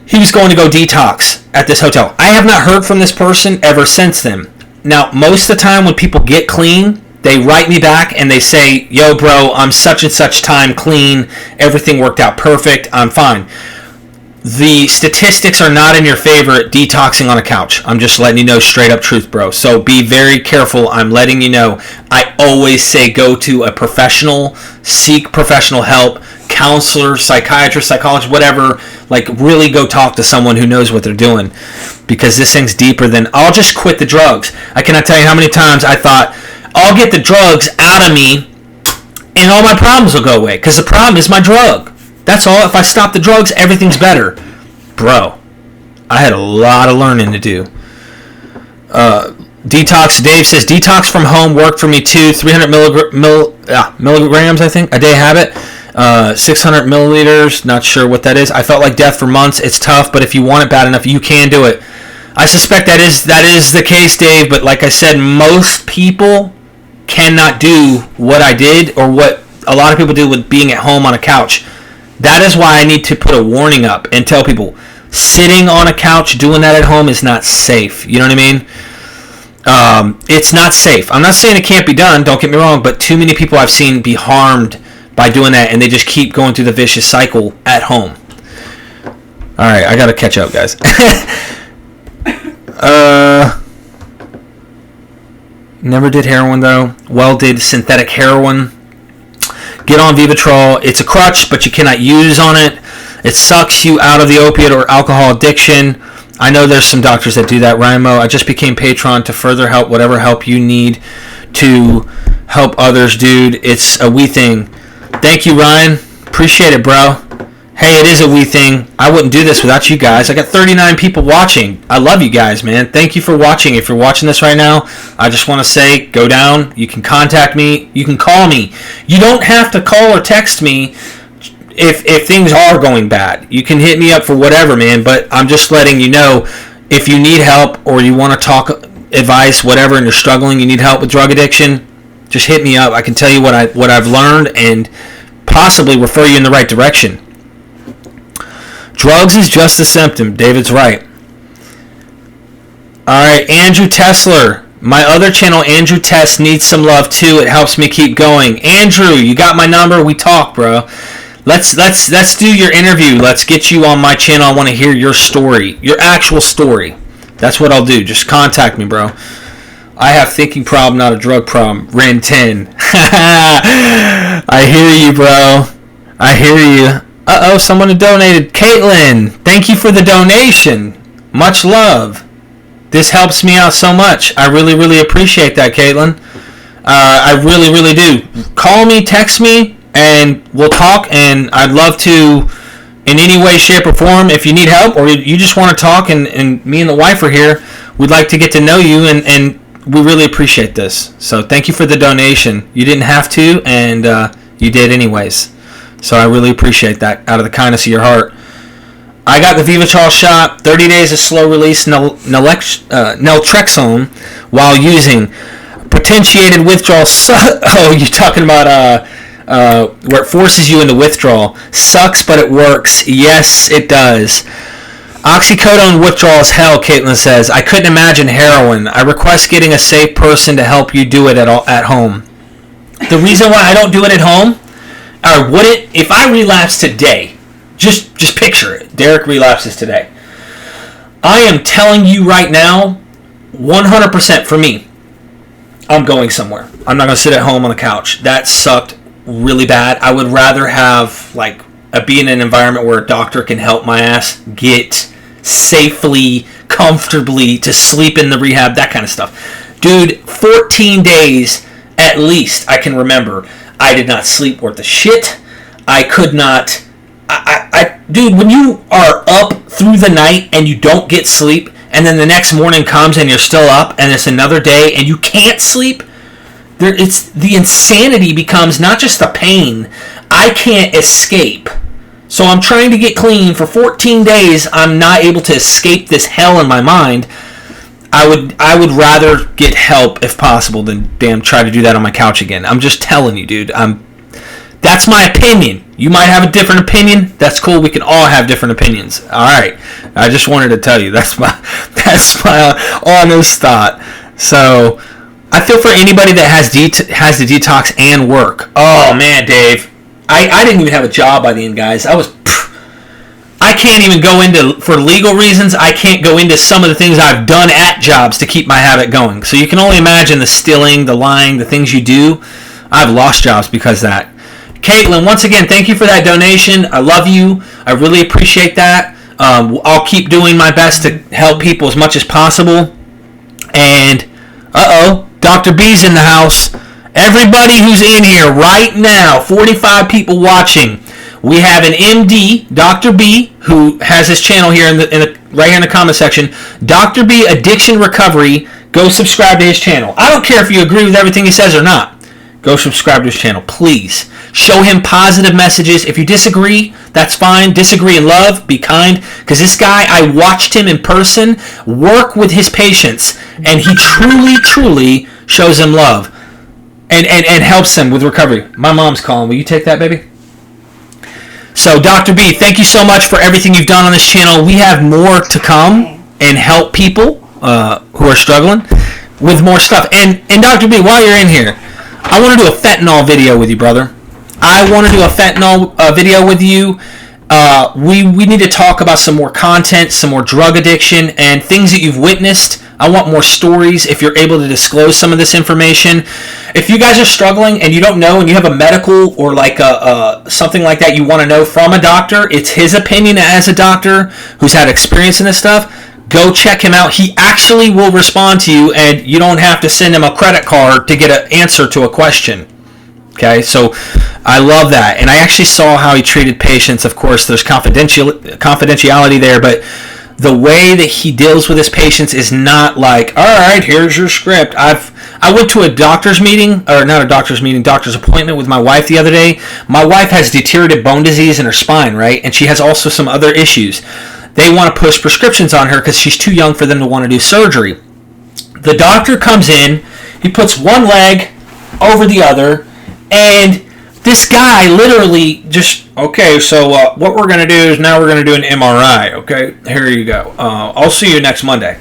He was going to go detox at this hotel. I have not heard from this person ever since then. Now, most of the time when people get clean, they write me back and they say, yo, bro, I'm such and such time clean. Everything worked out perfect. I'm fine. The statistics are not in your favor at detoxing on a couch. I'm just letting you know straight up truth, bro. So be very careful. I'm letting you know. I always say go to a professional, seek professional help, counselor, psychiatrist, psychologist, whatever. Like, really go talk to someone who knows what they're doing, because this thing's deeper than, I'll just quit the drugs. I cannot tell you how many times I thought, I'll get the drugs out of me and all my problems will go away, because the problem is my drug. That's all. If I stop the drugs, everything's better. Bro, I had a lot of learning to do. Detox, Dave says, detox from home worked for me too. 300 milligrams, I think, a day habit. 600 milliliters, not sure what that is. I felt like death for months. It's tough, but if you want it bad enough, you can do it. I suspect that is the case, Dave, but like I said, most people cannot do what I did, or what a lot of people do with being at home on a couch. That is why I need to put a warning up and tell people, sitting on a couch doing that at home is not safe. You know what I mean? It's not safe. I'm not saying it can't be done, don't get me wrong, but too many people I've seen be harmed by doing that, and they just keep going through the vicious cycle at home. Alright, I gotta catch up, guys. Never did heroin though. Well, did synthetic heroin. Get on Vivitrol. It's a crutch, but you cannot use on it. It sucks you out of the opiate or alcohol addiction. I know there's some doctors that do that. Rymo, I just became patron to further help whatever help you need to help others, dude. It's a we thing. Thank you, Ryan. Appreciate it, bro. Hey, it is a we thing. I wouldn't do this without you guys. I got 39 people watching. I love you guys, man. Thank you for watching. If you're watching this right now, I just want to say, go down. You can contact me. You can call me. You don't have to call or text me if things are going bad. You can hit me up for whatever, man. But I'm just letting you know, if you need help or you want to talk advice, whatever, and you're struggling, you need help with drug addiction, just hit me up. I can tell you what I've learned and possibly refer you in the right direction. Drugs is just a symptom. David's right. All right, Andrew Tesler. My other channel, Andrew Test, needs some love too. It helps me keep going. Andrew, you got my number. We talk, bro. Let's do your interview. Let's get you on my channel. I want to hear your story, your actual story. That's what I'll do. Just contact me, bro. I have thinking problem, not a drug problem. Ren 10. I hear you, bro. I hear you. Uh-oh, someone had donated. Caitlin, thank you for the donation. Much love. This helps me out so much. I really, really appreciate that, Caitlin. I really, really do. Call me, text me, and we'll talk. And I'd love to, in any way, shape, or form, if you need help or you just want to talk, and me and the wife are here, we'd like to get to know you, and we really appreciate this. So thank you for the donation. You didn't have to, and you did anyways. So I really appreciate that out of the kindness of your heart. I got the Vivitrol shot, 30 days of slow-release naltrexone while using potentiated withdrawal. Oh, you're talking about where it forces you into withdrawal. Sucks, but it works. Yes, it does. Oxycodone withdrawal is hell, Caitlin says. I couldn't imagine heroin. I request getting a safe person to help you do it at home. The reason why I don't do it at home, or would it, if I relapse today, just picture it. Derek relapses today. I am telling you right now, 100% for me, I'm going somewhere. I'm not going to sit at home on the couch. That sucked really bad. I would rather have, be in an environment where a doctor can help my ass get safely, comfortably to sleep in the rehab, that kind of stuff. Dude, 14 days at least I can remember. I did not sleep worth a shit. I could not... dude, when you are up through the night and you don't get sleep, and then the next morning comes and you're still up, and it's another day and you can't sleep, it's the insanity becomes not just the pain. I can't escape. So I'm trying to get clean for 14 days. I'm not able to escape this hell in my mind. I would rather get help if possible than damn try to do that on my couch again. I'm just telling you, dude. That's my opinion. You might have a different opinion. That's cool. We can all have different opinions. All right. I just wanted to tell you. That's my honest thought. So I feel for anybody that has the detox and work. Oh man, Dave. I didn't even have a job by the end, guys. I can't even go into, for legal reasons, I can't go into some of the things I've done at jobs to keep my habit going. So you can only imagine the stealing, the lying, the things you do. I've lost jobs because of that. Caitlin, once again, thank you for that donation. I love you. I really appreciate that. I'll keep doing my best to help people as much as possible. And, Dr. B's in the house. Everybody who's in here right now, 45 people watching, we have an MD, Dr. B, who has his channel here right here in the comment section. Dr. B Addiction Recovery. Go subscribe to his channel. I don't care if you agree with everything he says or not. Go subscribe to his channel, please. Show him positive messages. If you disagree, that's fine. Disagree in love. Be kind. Because this guy, I watched him in person work with his patients, and he truly, truly shows them love and helps them with recovery. My mom's calling. Will you take that, baby? So, Dr. B, thank you so much for everything you've done on this channel. We have more to come and help people who are struggling with more stuff. And Dr. B, while you're in here, I want to do a fentanyl video with you, brother. I want to do a fentanyl video with you. We need to talk about some more content, some more drug addiction, and things that you've witnessed. I want more stories if you're able to disclose some of this information. If you guys are struggling and you don't know and you have a medical or something like that you want to know from a doctor, it's his opinion as a doctor who's had experience in this stuff. Go check him out. He actually will respond to you, and you don't have to send him a credit card to get an answer to a question. Okay, so I love that. And I actually saw how he treated patients. Of course, there's confidentiality there, but the way that he deals with his patients is not like, all right, here's your script. I went to a doctor's meeting, or not a doctor's meeting, doctor's appointment with my wife the other day. My wife has deteriorated bone disease in her spine, right? And she has also some other issues. They want to push prescriptions on her because she's too young for them to want to do surgery. The doctor comes in, he puts one leg over the other, and This guy literally just, okay, so what we're going to do is now we're going to do an MRI, okay? Here you go. I'll see you next Monday.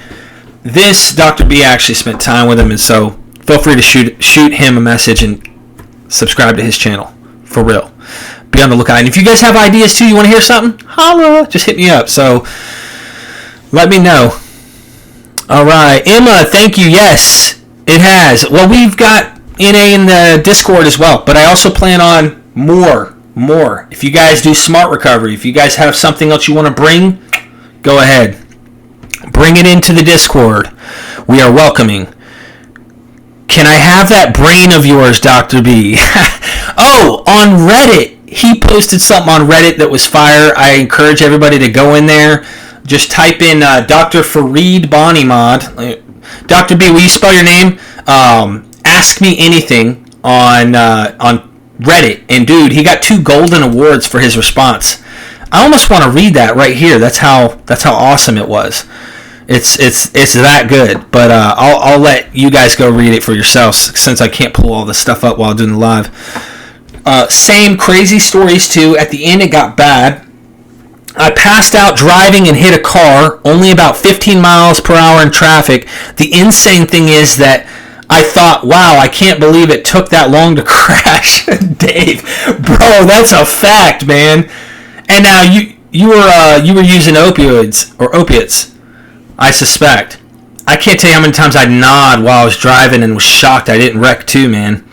This Dr. B actually spent time with him, and so feel free to shoot him a message and subscribe to his channel. For real. Be on the lookout. And if you guys have ideas too, you want to hear something, holla, just hit me up. So let me know. All right. Emma, thank you. Yes, it has. Well, we've got NA in the Discord as well, but I also plan on more. If you guys do smart recovery, if you guys have something else you want to bring, go ahead. Bring it into the Discord. We are welcoming. Can I have that brain of yours, Dr. B? Oh, on Reddit. He posted something on Reddit that was fire. I encourage everybody to go in there. Just type in Dr. Fareed Bonimod. Dr. B, will you spell your name? Ask Me Anything on Reddit. And dude, he got 2 golden awards for his response. I almost want to read that right here. That's how awesome it was. It's that good. But I'll let you guys go read it for yourselves since I can't pull all this stuff up while doing the live. Same crazy stories too. At the end, it got bad. I passed out driving and hit a car, only about 15 miles per hour in traffic. The insane thing is that I thought, wow, I can't believe it took that long to crash. Dave, bro, that's a fact, man. And now you were using opioids or opiates, I suspect. I can't tell you how many times I nod while I was driving and was shocked I didn't wreck too, man.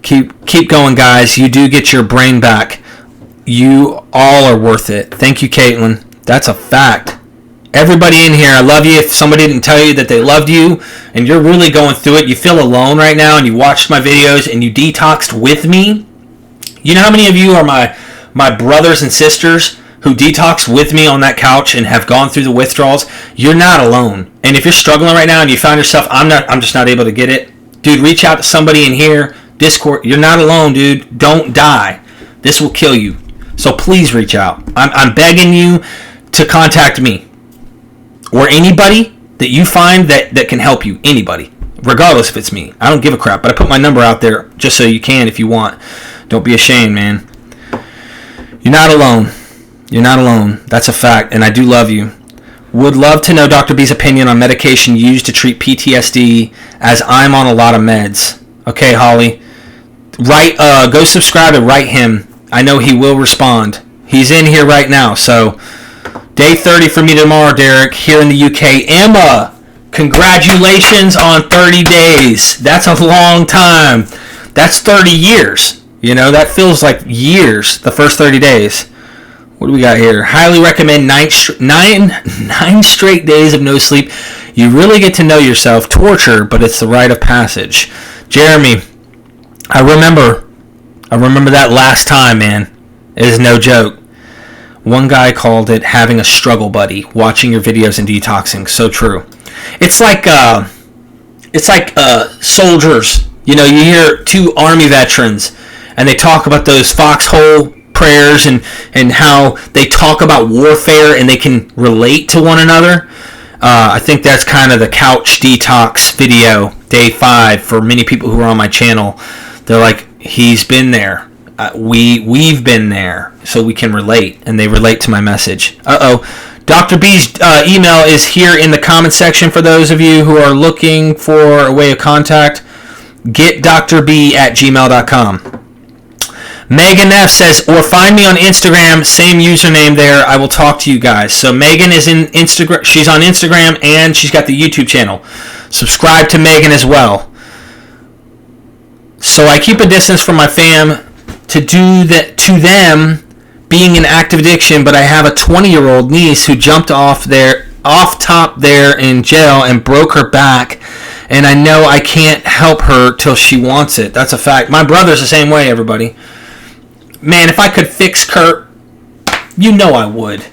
Keep going, guys. You do get your brain back. You all are worth it. Thank you, Caitlin. That's a fact. Everybody in here, I love you. If somebody didn't tell you that they loved you and you're really going through it, you feel alone right now and you watched my videos and you detoxed with me. You know how many of you are my brothers and sisters who detoxed with me on that couch and have gone through the withdrawals? You're not alone. And if you're struggling right now and you found yourself, I'm just not able to get it, dude, reach out to somebody in here. Discord, you're not alone, dude. Don't die. This will kill you. So please reach out. I'm begging you to contact me or anybody that you find that can help you. Anybody, regardless if it's me. I don't give a crap, but I put my number out there just so you can if you want. Don't be ashamed, man. You're not alone. You're not alone. That's a fact, and I do love you. Would love to know Dr. B's opinion on medication used to treat PTSD, as I'm on a lot of meds. Okay, Holly. Go subscribe and write him. I know he will respond. He's in here right now. So, day 30 for me tomorrow, Derek, here in the UK. Emma, congratulations on 30 days. That's a long time. That's 30 years. You know, that feels like years, the first 30 days. What do we got here? Highly recommend 9 straight days of no sleep. You really get to know yourself. Torture, but it's the rite of passage. Jeremy, I remember that last time, man. It is no joke. One guy called it having a struggle buddy, watching your videos and detoxing. So true. It's like soldiers. You know, you hear 2 Army veterans, and they talk about those foxhole prayers and how they talk about warfare and they can relate to one another. I think that's kind of the couch detox video, day 5, for many people who are on my channel. They're like, he's been there. We've been there, so we can relate, and they relate to my message. Dr. B's email is here in the comment section for those of you who are looking for a way of contact. getdrb@gmail.com. Megan F says, or find me on Instagram, same username there. I will talk to you guys. So Megan is in Instagram. She's on Instagram, and she's got the YouTube channel. Subscribe to Megan as well. So I keep a distance from my fam to do that to them being an active addiction, but I have a 20-year-old niece who jumped off top there in jail and broke her back, and I know I can't help her till she wants it. That's a fact. My brother's the same way, everybody. Man, if I could fix Kurt, you know I would.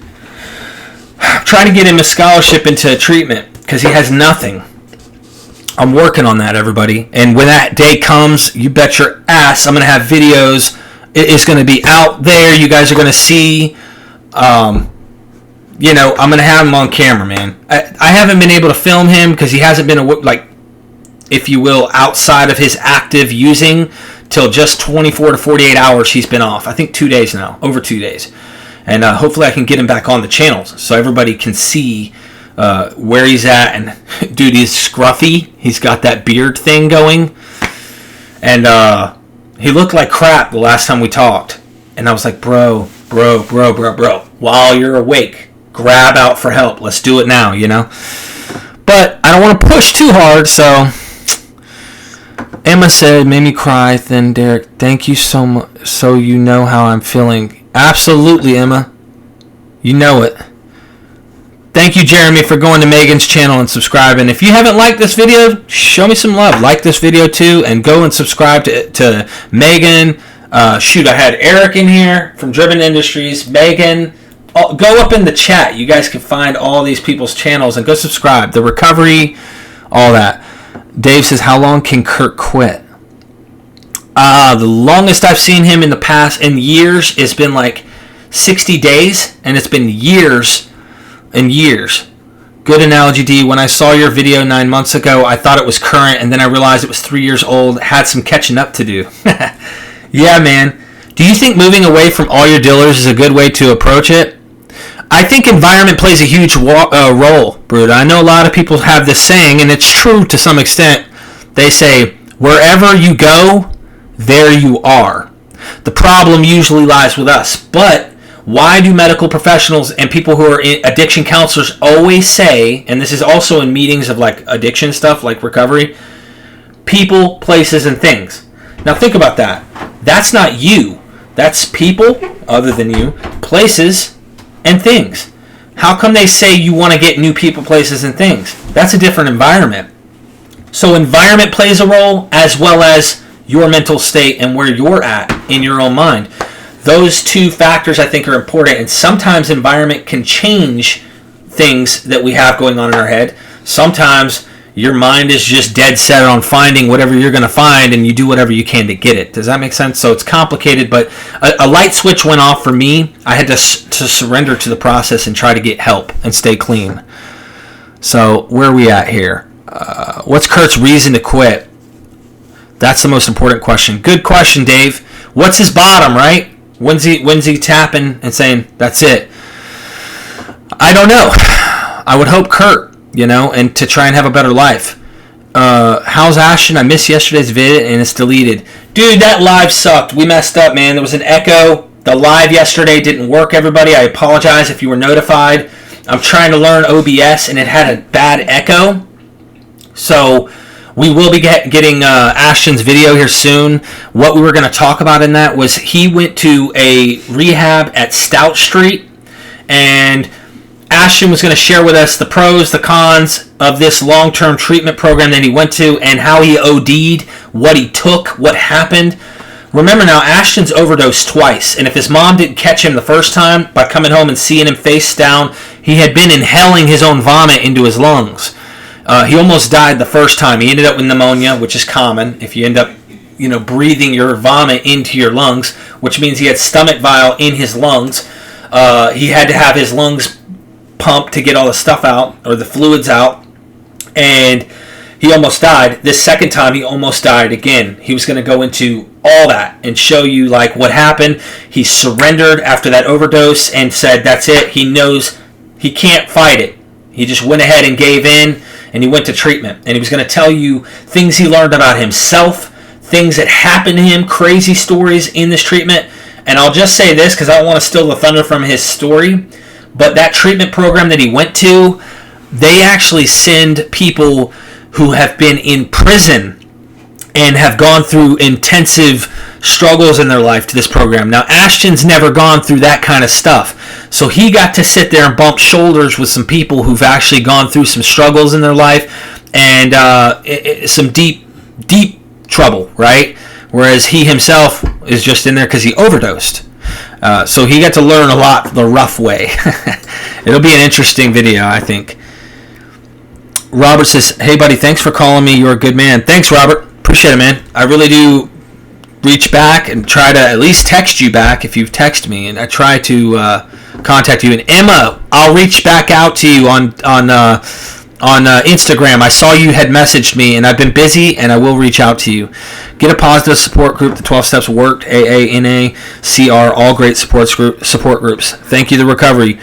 I'm trying to get him a scholarship into treatment because he has nothing. I'm working on that, everybody. And when that day comes, you bet your ass I'm going to have videos. It is going to be out there. You guys are going to see. I'm going to have him on camera, man. I haven't been able to film him because he hasn't been, if you will, outside of his active using till just 24 to 48 hours he's been off. I think 2 days now, over 2 days. And hopefully I can get him back on the channels so everybody can see where he's at. And dude, he's scruffy. He's got that beard thing going. And he looked like crap the last time we talked. And I was like, bro, while you're awake, grab out for help. Let's do it now, you know? But I don't want to push too hard, so... Emma said, made me cry. Then Derek, thank you so much. So you know how I'm feeling. Absolutely, Emma. You know it. Thank you, Jeremy, for going to Megan's channel and subscribing. If you haven't liked this video, show me some love. Like this video too, and go and subscribe to Megan. Shoot, I had Eric in here from Driven Industries. Megan. Go up in the chat. You guys can find all these people's channels and go subscribe. The recovery, all that. Dave says, how long can Kurt quit? The longest I've seen him in the past, in years, it's been like 60 days, and it's been years and years. Good analogy, D. When I saw your video 9 months ago, I thought it was current, and then I realized it was 3 years old. Had some catching up to do. Yeah, man. Do you think moving away from all your dealers is a good way to approach it? I think environment plays a huge role, Bruda. I know a lot of people have this saying, and it's true to some extent. They say, wherever you go, there you are. The problem usually lies with us. But why do medical professionals and people who are addiction counselors always say, and this is also in meetings of like addiction stuff, like recovery, people, places, and things. Now think about that. That's not you. That's people, other than you, places, and things. How come they say you want to get new people, places, and things? That's a different environment. So environment plays a role, as well as your mental state and where you're at in your own mind. Those two factors I think are important, and sometimes environment can change things that we have going on in our head. Sometimes your mind is just dead set on finding whatever you're going to find, and you do whatever you can to get it. Does that make sense? So it's complicated, but a light switch went off for me. I had to surrender to the process and try to get help and stay clean. So where are we at here? What's Kurt's reason to quit? That's the most important question. Good question, Dave. What's his bottom, right? When's he tapping and saying, that's it? I don't know. I would hope Kurt, and to try and have a better life. How's Ashton? I missed yesterday's vid and it's deleted. Dude, that live sucked. We messed up, man. There was an echo. The live yesterday didn't work, everybody. I apologize if you were notified. I'm trying to learn OBS and it had a bad echo. So we will be getting Ashton's video here soon. What we were going to talk about in that was he went to a rehab at Stout Street, and Ashton was going to share with us the pros, the cons of this long-term treatment program that he went to and how he OD'd, what he took, what happened. Remember now, Ashton's overdosed twice, and if his mom didn't catch him the first time by coming home and seeing him face down, he had been inhaling his own vomit into his lungs. He almost died the first time. He ended up with pneumonia, which is common if you end up, breathing your vomit into your lungs, which means he had stomach bile in his lungs. He had to have his lungs pumped to get all the stuff out, or the fluids out, and he almost died. This second time, he almost died again. He was going to go into all that and show you what happened. He surrendered after that overdose and said, that's it. He knows he can't fight it. He just went ahead and gave in, and he went to treatment. And he was going to tell you things he learned about himself, things that happened to him, crazy stories in this treatment. And I'll just say this because I don't want to steal the thunder from his story, but that treatment program that he went to, they actually send people who have been in prison and have gone through intensive struggles in their life to this program. Now, Ashton's never gone through that kind of stuff. So he got to sit there and bump shoulders with some people who've actually gone through some struggles in their life and some deep, deep trouble, right? Whereas he himself is just in there because he overdosed. So he got to learn a lot the rough way. It'll be an interesting video, I think. Robert says, hey, buddy, thanks for calling me. You're a good man. Thanks, Robert. Appreciate it, man. I really do reach back and try to at least text you back if you've texted me, and I try to contact you. And Emma, I'll reach back out to you on Instagram. I saw you had messaged me, and I've been busy, and I will reach out to you. Get a positive support group. The 12 Steps Worked, AANACR, all great support groups. Thank you, The Recovery.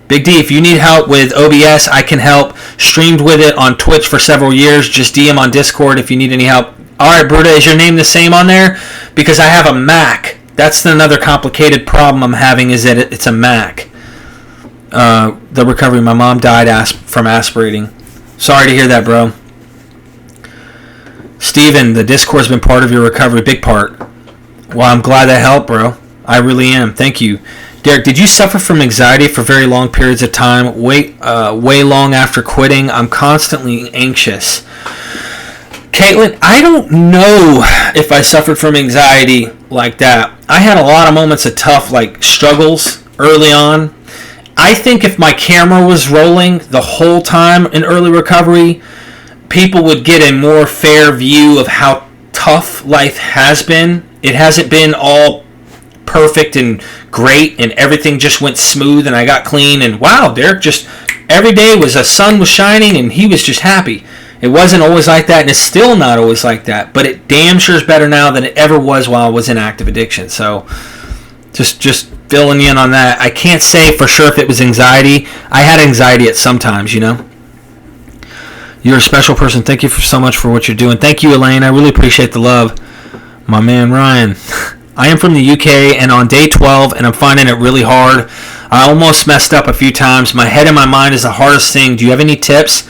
Big D, if you need help with OBS, I can help. Streamed with it on Twitch for several years. Just DM on Discord if you need any help. All right, Bruda, is your name the same on there? Because I have a Mac. That's another complicated problem I'm having, is that it's a Mac. The Recovery. My mom died from aspirating. Sorry to hear that, bro. Steven, the Discord's been part of your recovery, big part. Well, I'm glad that helped, bro. I really am. Thank you. Derek, did you suffer from anxiety for very long periods of time, way long after quitting? I'm constantly anxious. Caitlin, I don't know if I suffered from anxiety like that. I had a lot of moments of tough, struggles early on. I think if my camera was rolling the whole time in early recovery, people would get a more fair view of how tough life has been. It hasn't been all perfect and great and everything just went smooth and I got clean and wow, Derek just every day was a sun was shining and he was just happy. It wasn't always like that, and it's still not always like that, but it damn sure is better now than it ever was while I was in active addiction. So just filling in on that. I can't say for sure if it was anxiety. I had anxiety at some times, You're a special person. Thank you so much for what you're doing. Thank you, Elaine. I really appreciate the love. My man, Ryan. I am from the UK and on day 12, and I'm finding it really hard. I almost messed up a few times. My head and my mind is the hardest thing. Do you have any tips?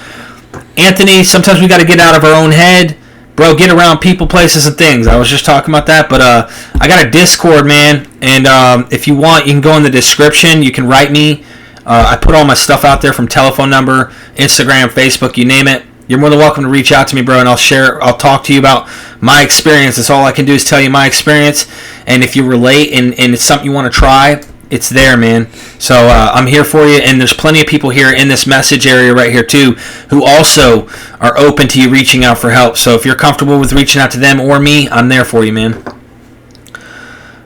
Anthony, sometimes we got to get out of our own head. Bro, get around people, places, and things. I was just talking about that, but I got a Discord, man, and if you want, you can go in the description. You can write me. I put all my stuff out there from telephone number, Instagram, Facebook, you name it. You're more than welcome to reach out to me, bro, and I'll talk to you about my experience. That's all I can do is tell you my experience, and if you relate and it's something you want to try, it's there, man. So I'm here for you, and there's plenty of people here in this message area right here, too, who also are open to you reaching out for help. So if you're comfortable with reaching out to them or me, I'm there for you, man.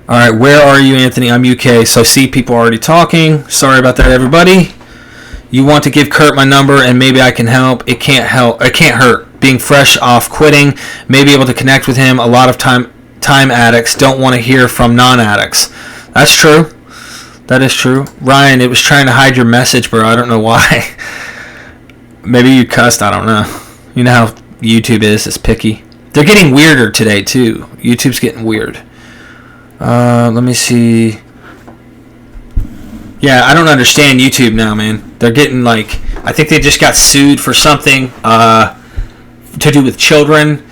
All right, where are you, Anthony? I'm UK. So see, people are already talking. Sorry about that, everybody. You want to give Kurt my number, and maybe I can help. It can't help. It can't hurt. Being fresh off quitting, may be able to connect with him. A lot of time addicts don't want to hear from non-addicts. That's true. That is true. Ryan, it was trying to hide your message, bro. I don't know why. Maybe you cussed. I don't know. You know how YouTube is. It's picky. They're getting weirder today, too. YouTube's getting weird. Let me see. Yeah, I don't understand YouTube now, man. They're getting I think they just got sued for something to do with children.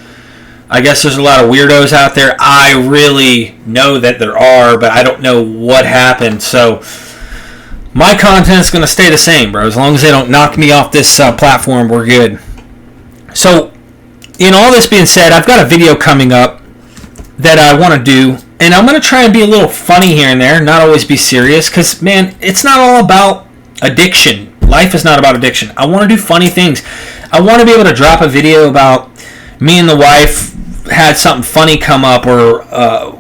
I guess there's a lot of weirdos out there. I really know that there are, but I don't know what happened. So my content's going to stay the same, bro. As long as they don't knock me off this platform, we're good. So, in all this being said, I've got a video coming up that I want to do, and I'm going to try and be a little funny here and there, not always be serious, because, man, it's not all about addiction. Life is not about addiction. I want to do funny things. I want to be able to drop a video about me and the wife had something funny come up, or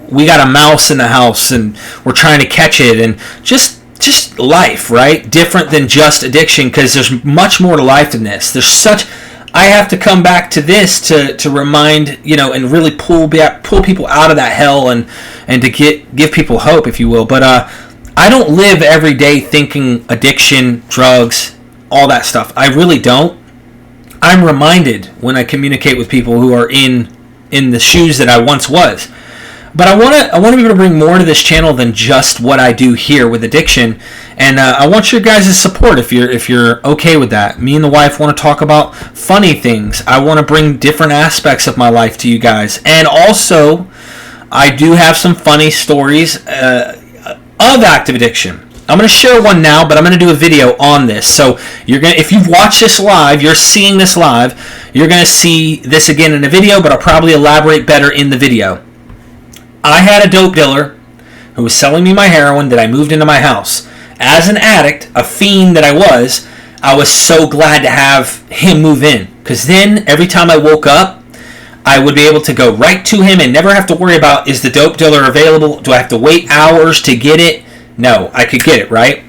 we got a mouse in the house and we're trying to catch it, and just life, right? Different than just addiction, because there's much more to life than this. I have to come back to this to remind, and really pull people out of that hell and to give people hope, if you will. But I don't live every day thinking addiction, drugs, all that stuff. I really don't. I'm reminded when I communicate with people who are in the shoes that I once was. But I want to be able to bring more to this channel than just what I do here with addiction, and I want your guys' support if you're okay with that. Me and the wife want to talk about funny things. I want to bring different aspects of my life to you guys, and also I do have some funny stories of active addiction. I'm going to share one now, but I'm going to do a video on this. So if you've watched this live, you're seeing this live, you're going to see this again in a video, but I'll probably elaborate better in the video. I had a dope dealer who was selling me my heroin that I moved into my house. As an addict, a fiend that I was so glad to have him move in. Because then, every time I woke up, I would be able to go right to him and never have to worry about, is the dope dealer available? Do I have to wait hours to get it? No, I could get it, right?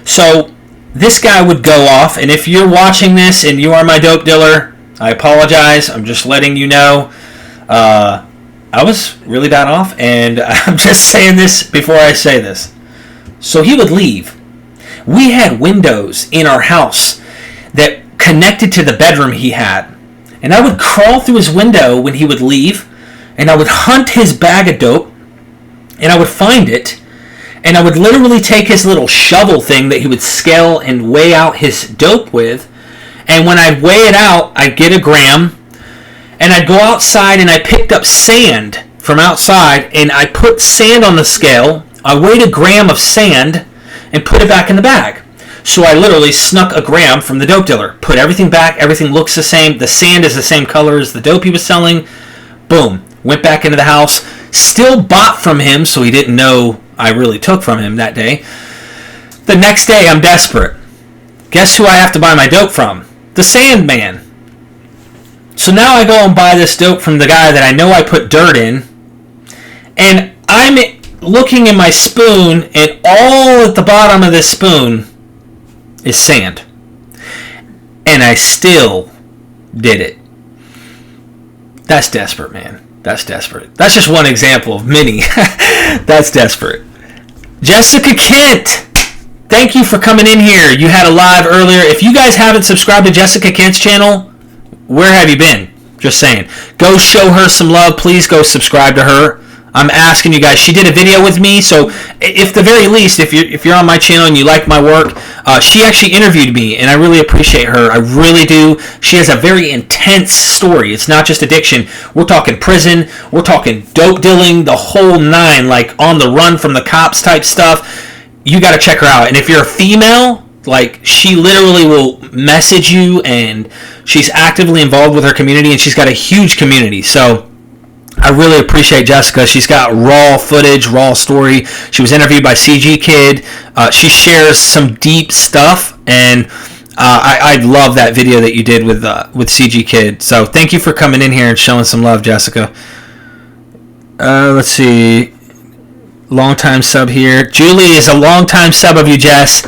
So, this guy would go off, and if you're watching this and you are my dope dealer, I apologize. I'm just letting you know. I was really bad off, and I'm just saying this before I say this. So he would leave. We had windows in our house that connected to the bedroom he had. And I would crawl through his window when he would leave, and I would hunt his bag of dope, and I would find it, and I would literally take his little shovel thing that he would scale and weigh out his dope with, and when I'd weigh it out, I'd get a gram, and I'd go outside and I picked up sand from outside, and I put sand on the scale. I weighed a gram of sand and put it back in the bag. So I literally snuck a gram from the dope dealer. Put everything back. Everything looks the same. The sand is the same color as the dope he was selling. Boom. Went back into the house. Still bought from him, so he didn't know I really took from him that day. The next day, I'm desperate. Guess who I have to buy my dope from? The Sandman. So now I go and buy this dope from the guy that I know I put dirt in. And I'm looking in my spoon, and all at the bottom of this spoon is sand. And I still did it. That's desperate, man. That's desperate. That's just one example of many. That's desperate. Jessica Kent, thank you for coming in here. You had a live earlier. If you guys haven't subscribed to Jessica Kent's channel, where have you been? Just saying. Go show her some love. Please go subscribe to her. I'm asking you guys. She did a video with me, so if the very least, if you're on my channel and you like my work, she actually interviewed me, and I really appreciate her. I really do. She has a very intense story. It's not just addiction. We're talking prison. We're talking dope dealing, the whole nine, like on the run from the cops type stuff. You got to check her out. And if you're a female, like, she literally will message you, and she's actively involved with her community, and she's got a huge community. So I really appreciate Jessica. She's got raw footage, raw story. She was interviewed by CG Kid. She shares some deep stuff, and I love that video that you did with CG Kid. So thank you for coming in here and showing some love, Jessica. Let's see. Long-time sub here. Julie is a long-time sub of you, Jess.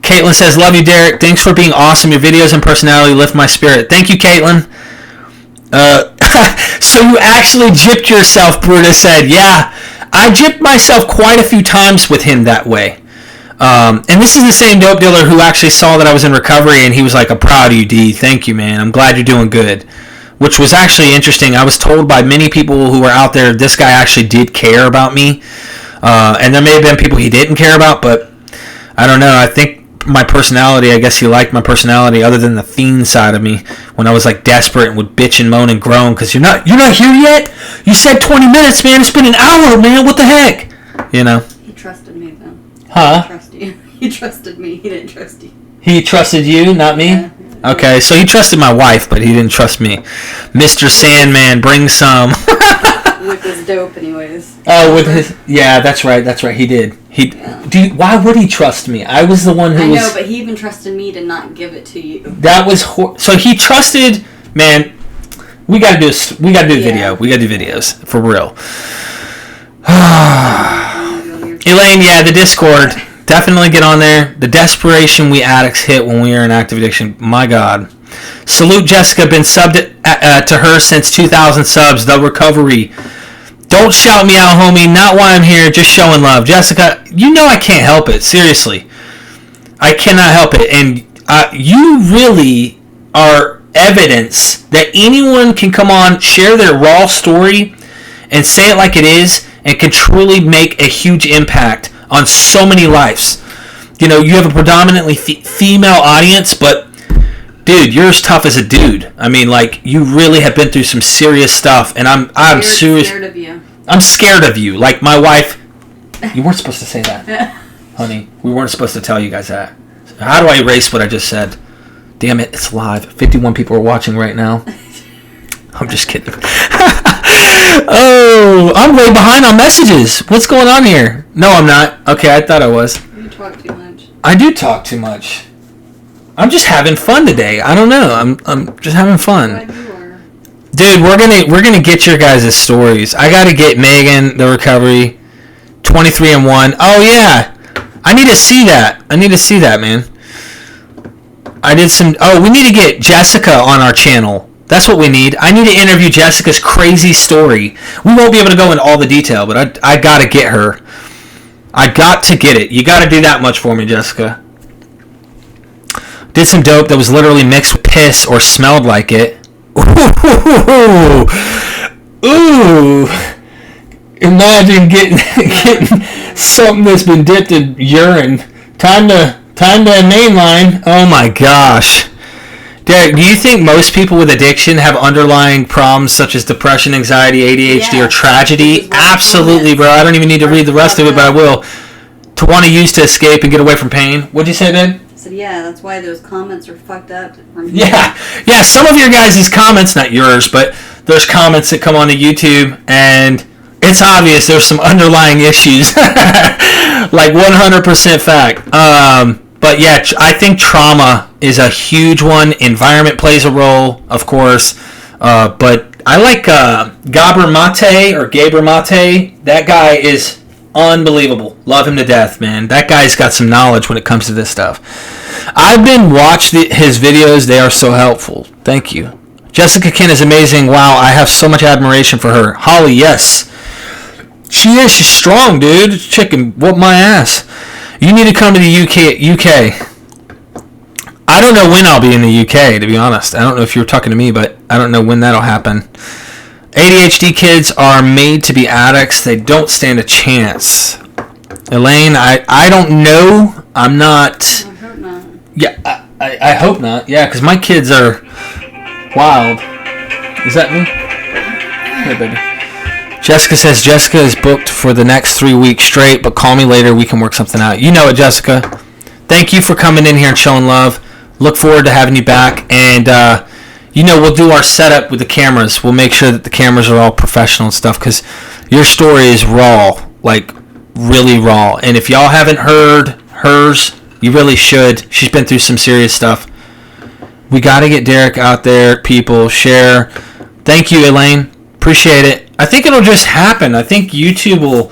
Caitlin says, love you, Derek. Thanks for being awesome. Your videos and personality lift my spirit. Thank you, Caitlin. So you actually gypped yourself, Brutus said. Yeah, I gypped myself quite a few times with him that way. And this is the same dope dealer who actually saw that I was in recovery, and he was like, I'm proud of you, D. Thank you, man. I'm glad you're doing good. Which was actually interesting. I was told by many people who were out there, this guy actually did care about me. And there may have been people he didn't care about, but I don't know. I think my personality, I guess he liked my personality other than the fiend side of me when I was like desperate and would bitch and moan and groan because you're not here yet? You said 20 minutes, man. It's been an hour, man. What the heck? You know? He trusted me, though. Huh? He trusted you. He trusted me. He didn't trust you. He trusted you, not me? Yeah. Okay, so he trusted my wife, but he didn't trust me. Mr. Sandman, bring some. With his dope, anyways. Oh, with his... Yeah, that's right. He did. Why would he trust me? I was the one who was... I know, but he even trusted me to not give it to you. That was... So he trusted... Man, we gotta do a video. We gotta do videos. For real. Elaine, yeah, the Discord. Definitely get on there. The desperation we addicts hit when we are in active addiction. My God. Salute Jessica. Been subbed to her since 2,000 subs. The recovery. Don't shout me out, homie. Not why I'm here. Just showing love. Jessica, you know I can't help it. Seriously. I cannot help it. And you really are evidence that anyone can come on, share their raw story, and say it like it is, and can truly make a huge impact on so many lives. You know, you have a predominantly female audience, but dude, you're as tough as a dude. I mean, like, you really have been through some serious stuff, and I'm serious. Scared of you. I'm scared of you. Like, my wife. You weren't supposed to say that, honey. We weren't supposed to tell you guys that. How do I erase what I just said? Damn it, it's live. 51 people are watching right now. I'm just kidding. Oh, I'm way behind on messages. What's going on here? No, I'm not. Okay, I thought I was. You talk too much. I do talk too much. I'm just having fun today. I don't know. I'm just having fun. Glad you are. Dude, we're gonna get your guys' stories. I gotta get Megan the recovery, 23 and 1. Oh yeah, I need to see that. Man. I did some. Oh, we need to get Jessica on our channel. That's what we need. I need to interview Jessica's crazy story. We won't be able to go into all the detail, but I got to get her. I got to get it. You got to do that much for me, Jessica. Did some dope that was literally mixed with piss or smelled like it. Ooh. Ooh. Imagine getting something that's been dipped in urine. Time to mainline. Oh my gosh. Derek, do you think most people with addiction have underlying problems such as depression, anxiety, ADHD, or tragedy? Absolutely, bro. I don't even need to read the rest of it, but I will. To want to use to escape and get away from pain. What'd you say, babe? I said, yeah, that's why those comments are fucked up. Yeah, some of your guys' comments, not yours, but there's comments that come onto YouTube, and it's obvious there's some underlying issues. Like 100% fact. But yeah, I think trauma is a huge one. Environment plays a role, of course. But I like Gabor Mate or Gabor Mate. That guy is unbelievable. Love him to death, man. That guy's got some knowledge when it comes to this stuff. I've been watching his videos. They are so helpful. Thank you. Jessica Ken is amazing. Wow, I have so much admiration for her. Holly, yes. She is. She's strong, dude. Chicken, whoop my ass. You need to come to the UK. I don't know when I'll be in the UK, to be honest. I don't know if you were talking to me, but I don't know when that'll happen. ADHD kids are made to be addicts. They don't stand a chance. Elaine, I don't know. I'm not. I hope not. Yeah, I hope not. Yeah, because my kids are wild. Is that me? Hey, baby. Jessica says Jessica is booked for the next 3 weeks straight, but call me later. We can work something out. You know it, Jessica. Thank you for coming in here and showing love. Look forward to having you back. And, we'll do our setup with the cameras. We'll make sure that the cameras are all professional and stuff because your story is raw, like really raw. And if y'all haven't heard hers, you really should. She's been through some serious stuff. We got to get Derek out there. People, share. Thank you, Elaine. Appreciate it. I think it'll just happen. I think YouTube will...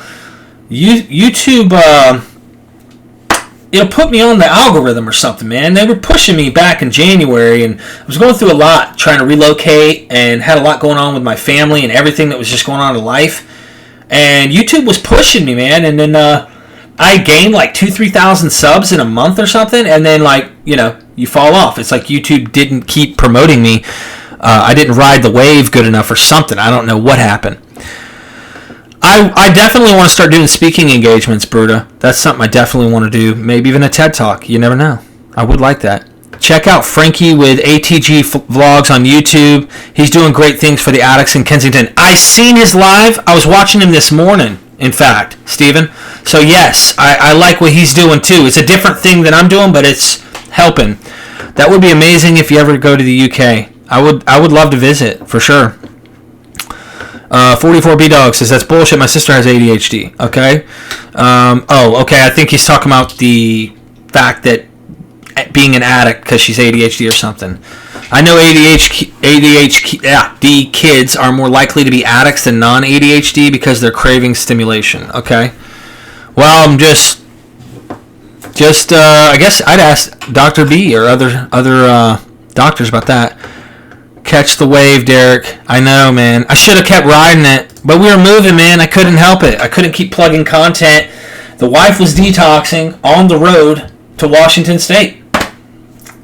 it'll put me on the algorithm or something, man. They were pushing me back in January, and I was going through a lot, trying to relocate, and had a lot going on with my family and everything that was just going on in life. And YouTube was pushing me, man. And then I gained like 2,000-3,000 subs in a month or something, and then you fall off. It's like YouTube didn't keep promoting me. I didn't ride the wave good enough or something. I don't know what happened. I definitely want to start doing speaking engagements, Bruta. That's something I definitely want to do. Maybe even a TED Talk. You never know. I would like that. Check out Frankie with ATG Vlogs on YouTube. He's doing great things for the addicts in Kensington. I seen his live. I was watching him this morning, in fact, Steven. So yes, I like what he's doing too. It's a different thing than I'm doing, but it's helping. That would be amazing if you ever go to the UK. I would love to visit, for sure. 44B Dog says, that's bullshit. My sister has ADHD. Okay. Okay. I think he's talking about the fact that being an addict because she's ADHD or something. I know ADHD kids are more likely to be addicts than non-ADHD because they're craving stimulation. Okay. Well, I'm just I guess I'd ask Dr. B or other doctors about that. Catch the wave, Derek. I know, man. I should have kept riding it, but we were moving, man. I couldn't help it. I couldn't keep plugging content. The wife was detoxing on the road to Washington State.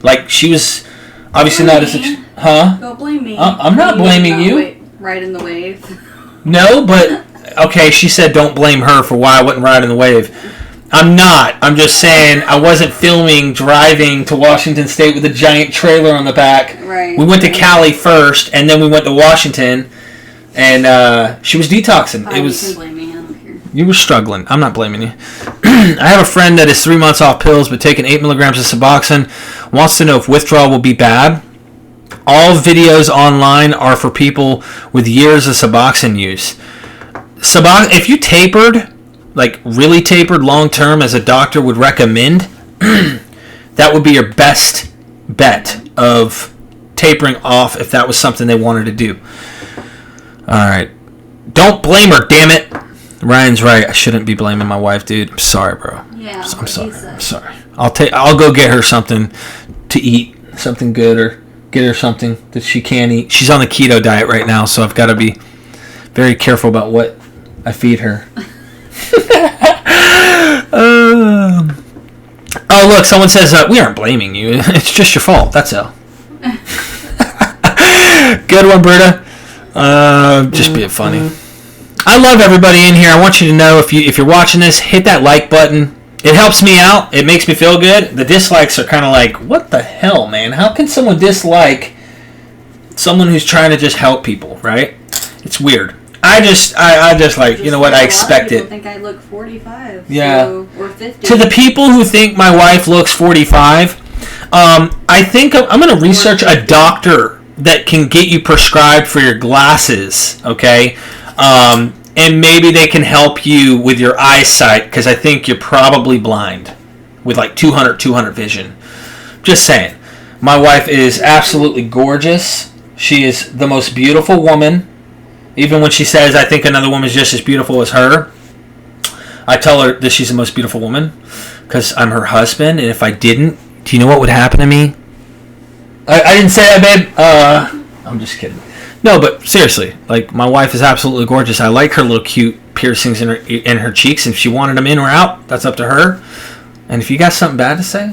Like, she was obviously not as... Huh? Don't blame me. I'm not blaming you. Riding the wave. No, but... Okay, she said don't blame her for why I wasn't riding the wave. I'm not. I'm just saying I wasn't filming driving to Washington State with a giant trailer on the back. Right. We went to Cali first, and then we went to Washington, and she was detoxing. You can blame me. I don't care. You were struggling. I'm not blaming you. I have a friend that is 3 months off pills but taking 8 milligrams of Suboxone. Wants to know if withdrawal will be bad. All videos online are for people with years of Suboxone use. If you tapered... like really tapered long term as a doctor would recommend, that would be your best bet of tapering off if that was something they wanted to do. Alright. Don't blame her, damn it. Ryan's right. I shouldn't be blaming my wife, dude. I'm sorry, bro. Yeah. I'm sorry. I'm sorry. I'll go get her something to eat something good or get her something that she can eat. She's on the keto diet right now, so I've got to be very careful about what I feed her. Oh, look, someone says, we aren't blaming you. It's just your fault. That's all. Good one, Britta. Just being funny. I love everybody in here. I want you to know, if you're watching this, hit that like button. It helps me out. It makes me feel good. The dislikes are kind of like, what the hell, man? How can someone dislike someone who's trying to just help people, right? It's weird. I just like, you know what, I expect it. A lot of people think I look 45. Yeah. So, or 50. To the people who think my wife looks 45, I think I'm going to research a doctor that can get you prescribed for your glasses, okay? And maybe they can help you with your eyesight, because I think you're probably blind with like 200 vision. Just saying. My wife is absolutely gorgeous. She is the most beautiful woman. Even when she says, I think another woman's just as beautiful as her, I tell her that she's the most beautiful woman because I'm her husband, and if I didn't, do you know what would happen to me? I didn't say that, babe. I'm just kidding. No, but seriously, like, my wife is absolutely gorgeous. I like her little cute piercings in her cheeks. If she wanted them in or out, that's up to her. And if you got something bad to say,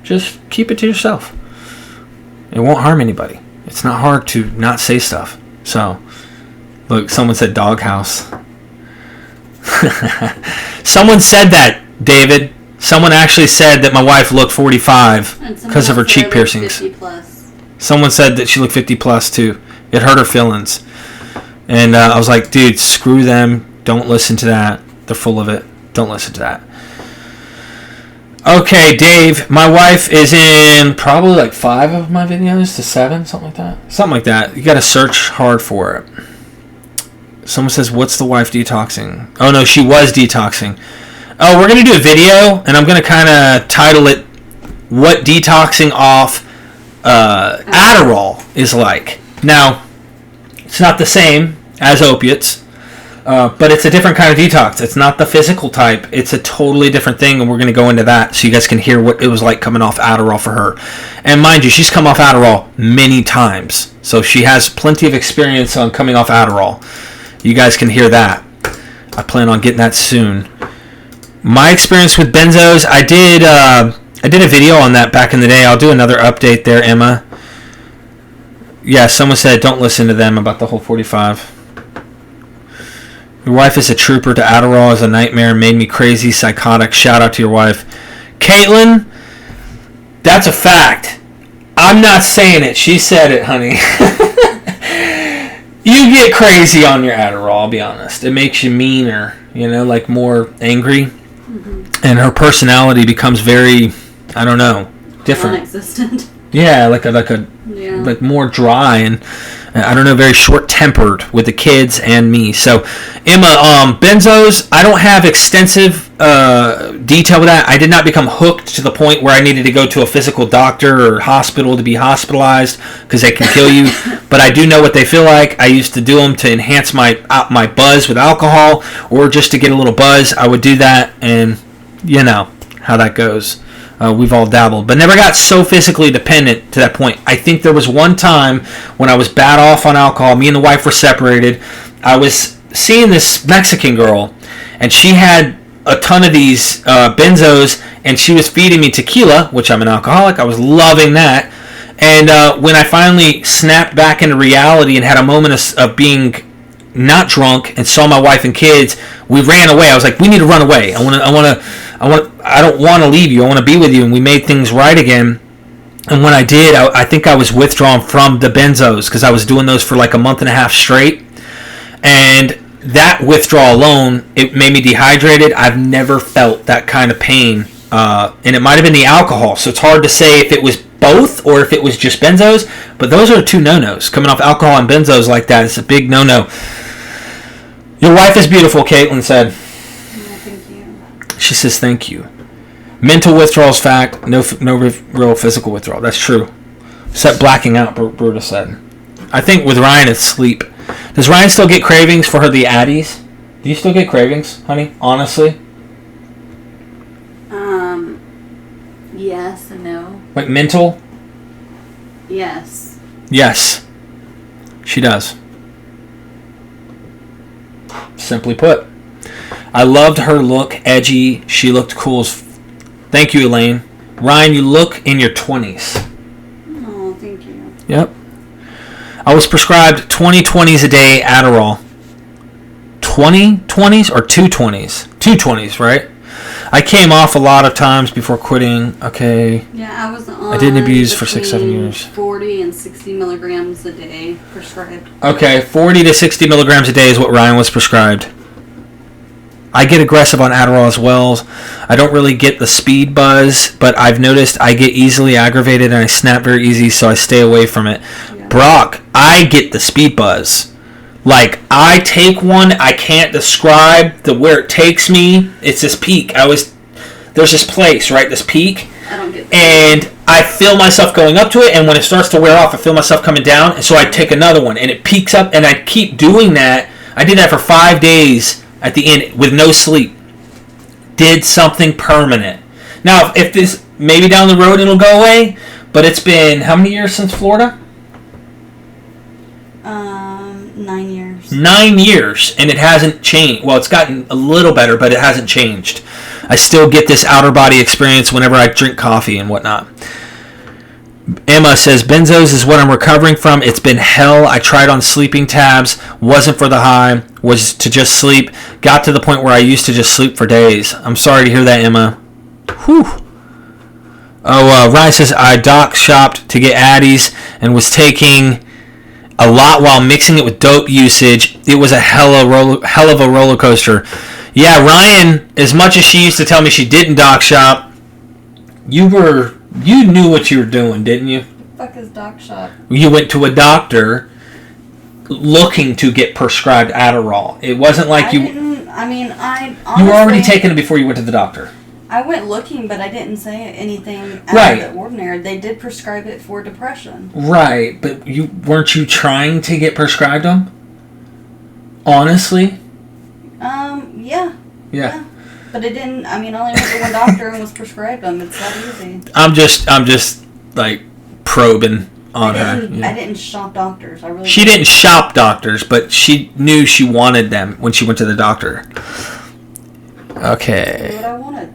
just keep it to yourself. It won't harm anybody. It's not hard to not say stuff. So, look, someone said doghouse. Someone said that, David. Someone actually said that my wife looked 45 because of her cheek piercings. 50 plus. Someone said that she looked 50 plus too. It hurt her feelings. And I was like, dude, screw them. Don't listen to that. They're full of it. Don't listen to that. Okay, Dave, my wife is in probably like 5 of my videos to 7, something like that. Something like that. You got to search hard for it. Someone says, what's the wife detoxing? Oh, no, she was detoxing. Oh, we're going to do a video, and I'm going to kind of title it, What Detoxing Off Adderall is Like. Now, it's not the same as opiates, but it's a different kind of detox. It's not the physical type. It's a totally different thing, and we're going to go into that so you guys can hear what it was like coming off Adderall for her. And mind you, she's come off Adderall many times, so she has plenty of experience on coming off Adderall. You guys can hear that. I plan on getting that soon. My experience with benzos, I did a video on that back in the day. I'll do another update there, Emma. Yeah, someone said don't listen to them about the whole 45. Your wife is a trooper to Adderall, is a nightmare, made me crazy, psychotic. Shout out to your wife. Caitlin, that's a fact. I'm not saying it. She said it, honey. You get crazy on your Adderall, I'll be honest. It makes you meaner, like more angry. Mm-hmm. And her personality becomes very, I don't know, different. Non-existent. Yeah, like more dry and I don't know, very short-tempered with the kids and me. So, Emma, benzos, I don't have extensive detail with that. I did not become hooked to the point where I needed to go to a physical doctor or hospital to be hospitalized because they can kill you. But I do know what they feel like. I used to do them to enhance my buzz with alcohol or just to get a little buzz. I would do that, and you know how that goes. We've all dabbled, but never got so physically dependent to that point. I think there was one time when I was bad off on alcohol. Me and the wife were separated. I was seeing this Mexican girl, and she had a ton of these benzos, and she was feeding me tequila, which I'm an alcoholic. I was loving that. And when I finally snapped back into reality and had a moment of being not drunk and saw my wife and kids, we ran away. I was like, we need to run away. I don't want to leave you. I want to be with you. And we made things right again. And when I did, I think I was withdrawn from the benzos because I was doing those for like a month and a half straight. And that withdrawal alone, it made me dehydrated. I've never felt that kind of pain. And it might have been the alcohol. So it's hard to say if it was both or if it was just benzos. But those are the two no-nos. Coming off alcohol and benzos like that, it's a big no-no. Your wife is beautiful, Caitlin said. Thank you. She says thank you. Mental withdrawals fact, no real physical withdrawal. That's true. Except blacking out, Bruta said. I think with Ryan it's sleep. Does Ryan still get cravings for the Addies? Do you still get cravings, honey? Honestly? Yes and no. Like mental? Yes. Yes, she does. Simply put. I loved her look, edgy. She looked cool as... Thank you, Elaine. Ryan, you look in your 20s. Oh, thank you. Yep. I was prescribed 20 20s a day Adderall. 20 20s or 2 20s? 2 20s, right? I came off a lot of times before quitting. Okay. Yeah, I was on... I didn't abuse for 6-7 years. 40 and 60 milligrams a day prescribed. Okay, 40 to 60 milligrams a day is what Ryan was prescribed. I get aggressive on Adderall as well. I don't really get the speed buzz, but I've noticed I get easily aggravated and I snap very easy, so I stay away from it. Yeah. Brock, I get the speed buzz. Like, I take one, I can't describe where it takes me. It's this peak. There's this place, right? This peak. I don't get that. And I feel myself going up to it, and when it starts to wear off, I feel myself coming down, and so I take another one, and it peaks up, and I keep doing that. I did that for 5 days at the end with no sleep. Did something permanent. Now, if this, maybe down the road it'll go away, but it's been how many years since Florida? 9 years. 9 years, and it hasn't changed. Well, it's gotten a little better, but it hasn't changed. I still get this outer body experience whenever I drink coffee and whatnot. Emma says, benzos is what I'm recovering from. It's been hell. I tried on sleeping tabs. Wasn't for the high. Was to just sleep. Got to the point where I used to just sleep for days. I'm sorry to hear that, Emma. Whew. Oh, Ryan says, I doc shopped to get Addies and was taking a lot while mixing it with dope usage. It was a hell of a roller coaster. Yeah, Ryan, as much as she used to tell me she didn't doc shop, you knew what you were doing, didn't you? What the fuck is doc shop? You went to a doctor looking to get prescribed Adderall. It wasn't like I honestly, you were already taking it before you went to the doctor. I went looking, but I didn't say anything out of the ordinary. They did prescribe it for depression. Right, but weren't you trying to get prescribed them? Honestly? Yeah. But it didn't. I only went to one doctor and was prescribed them. It's that easy. I'm just like probing on her. I didn't shop doctors. She didn't shop doctors, but she knew she wanted them when she went to the doctor. Okay. That's what I wanted.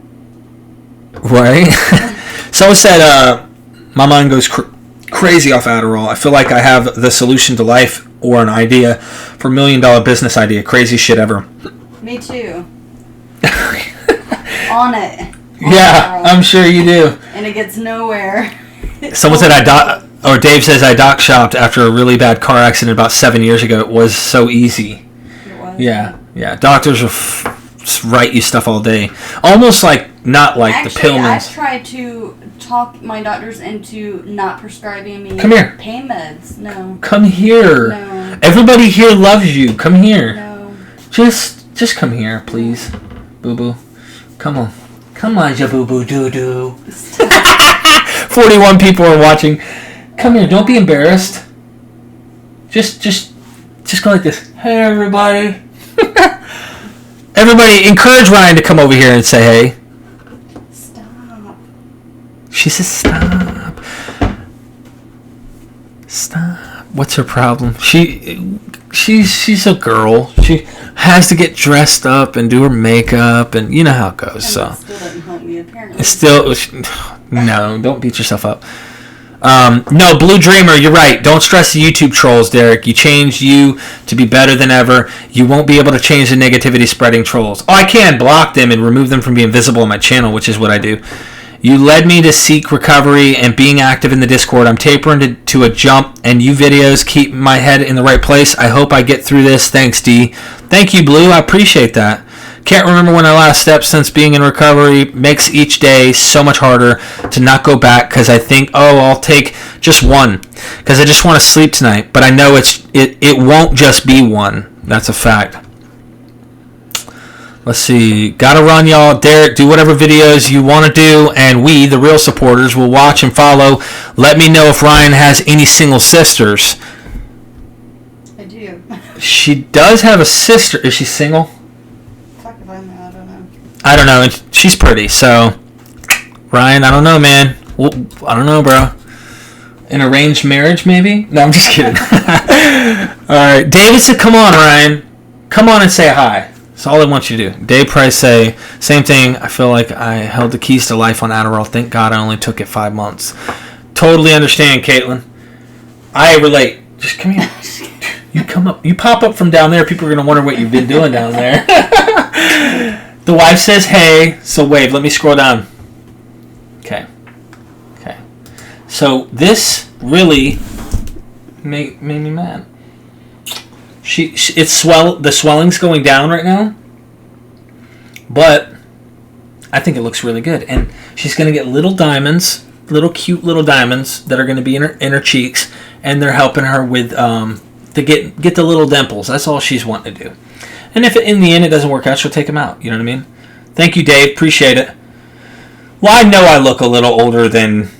Right? Someone said, my mind goes crazy off Adderall. I feel like I have the solution to life or an idea for $1 million business idea. Crazy shit ever. Me too. On it. Yeah, I'm sure you do. And it gets nowhere. Someone said Dave says I doc shopped after a really bad car accident about 7 years ago. It was so easy. It was. Yeah. Doctors will write you stuff all day. Almost like, not like actually, the pill mills. I've tried to talk my doctors into not prescribing me Come here. pain meds. No. Come here. No. Everybody here loves you. Come here. No. Just come here, please. Boo-boo. Come on, ya boo-boo doo-doo. 41 people are watching. Come here, don't be embarrassed. Just go like this. Hey, everybody. Everybody, encourage Ryan to come over here and say hey. Stop. She says stop. Stop. What's her problem? She's a girl. She has to get dressed up and do her makeup, and you know how it goes. And so that still doesn't help me, apparently. No, don't beat yourself up. No, Blue Dreamer, you're right. Don't stress the YouTube trolls, Derek. You changed you to be better than ever. You won't be able to change the negativity spreading trolls. Oh, I can block them and remove them from being visible on my channel, which is what I do. You led me to seek recovery and being active in the Discord. I'm tapering to a jump, and you videos keep my head in the right place. I hope I get through this. Thanks, D. Thank you, Blue. I appreciate that. Can't remember when I last stepped since being in recovery. Makes each day so much harder to not go back because I think, I'll take just one because I just want to sleep tonight. But I know it won't just be one. That's a fact. Let's see. Gotta run, y'all. Derek, do whatever videos you want to do, and we, the real supporters, will watch and follow. Let me know if Ryan has any single sisters. I do. She does have a sister. Is she single? Fuck if I know. I don't know. I don't know. And she's pretty, so... Ryan, I don't know, man. Well, I don't know, bro. An arranged marriage, maybe? No, I'm just kidding. All right. David said, come on, Ryan. Come on and say hi. That's all I want you to do. Dave Price say, same thing. I feel like I held the keys to life on Adderall. Thank God I only took it 5 months. Totally understand, Caitlin. I relate. Just come here. You come up. You pop up from down there. People are going to wonder what you've been doing down there. The wife says, hey. So wave. Let me scroll down. Okay. So this really made me mad. The swelling's going down right now, but I think it looks really good. And she's going to get little diamonds, cute little diamonds that are going to be in her cheeks, and they're helping her with to get the little dimples. That's all she's wanting to do. And if in the end it doesn't work out, she'll take them out. You know what I mean? Thank you, Dave. Appreciate it. Well, I know I look a little older than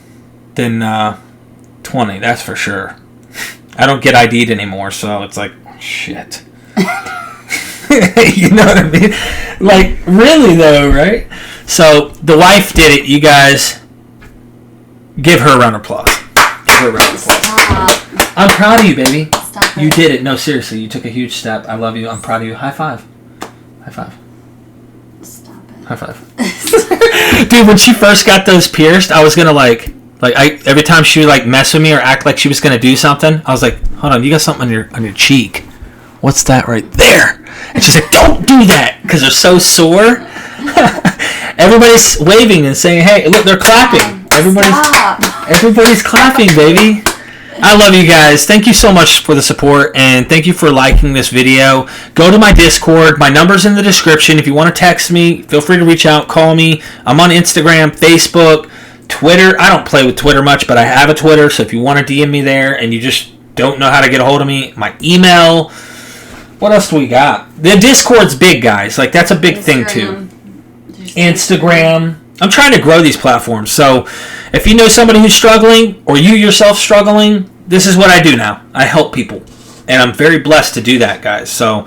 20, that's for sure. I don't get ID'd anymore, so it's like, shit. You know what I mean? Like, really though, right? So, the wife did it. You guys, give her a round of applause. Give her a round of applause. Stop. I'm proud of you, baby. Stop it. You did it. No, seriously, you took a huge step. I love you. I'm proud of you. High five. High five. Stop it. High five. Dude, when she first got those pierced, I was gonna every time she would mess with me or act like she was gonna do something, I was like, hold on, you got something on your cheek. What's that right there? And she's like, don't do that, because they're so sore. Everybody's waving and saying, hey, look, they're clapping. Everybody's clapping, baby. I love you guys. Thank you so much for the support, and thank you for liking this video. Go to my Discord. My number's in the description. If you want to text me, feel free to reach out, call me. I'm on Instagram, Facebook, Twitter. I don't play with Twitter much, but I have a Twitter, so if you want to DM me there and you just don't know how to get a hold of me, my email. What else do we got? The Discord's big, guys. That's a big thing, too. Instagram. I'm trying to grow these platforms, so if you know somebody who's struggling, or you yourself struggling, this is what I do now. I help people, and I'm very blessed to do that, guys. So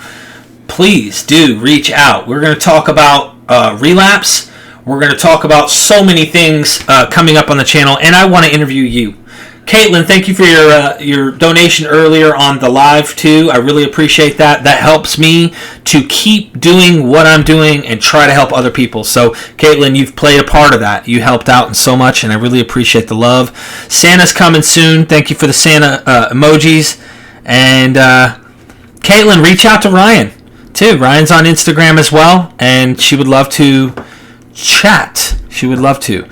please do reach out. We're going to talk about relapse. We're going to talk about so many things coming up on the channel, and I want to interview you. Caitlin, thank you for your donation earlier on the live, too. I really appreciate that. That helps me to keep doing what I'm doing and try to help other people. So, Caitlin, you've played a part of that. You helped out in so much, and I really appreciate the love. Santa's coming soon. Thank you for the Santa emojis. And, Caitlin, reach out to Ryan, too. Ryan's on Instagram as well, and she would love to chat. She would love to.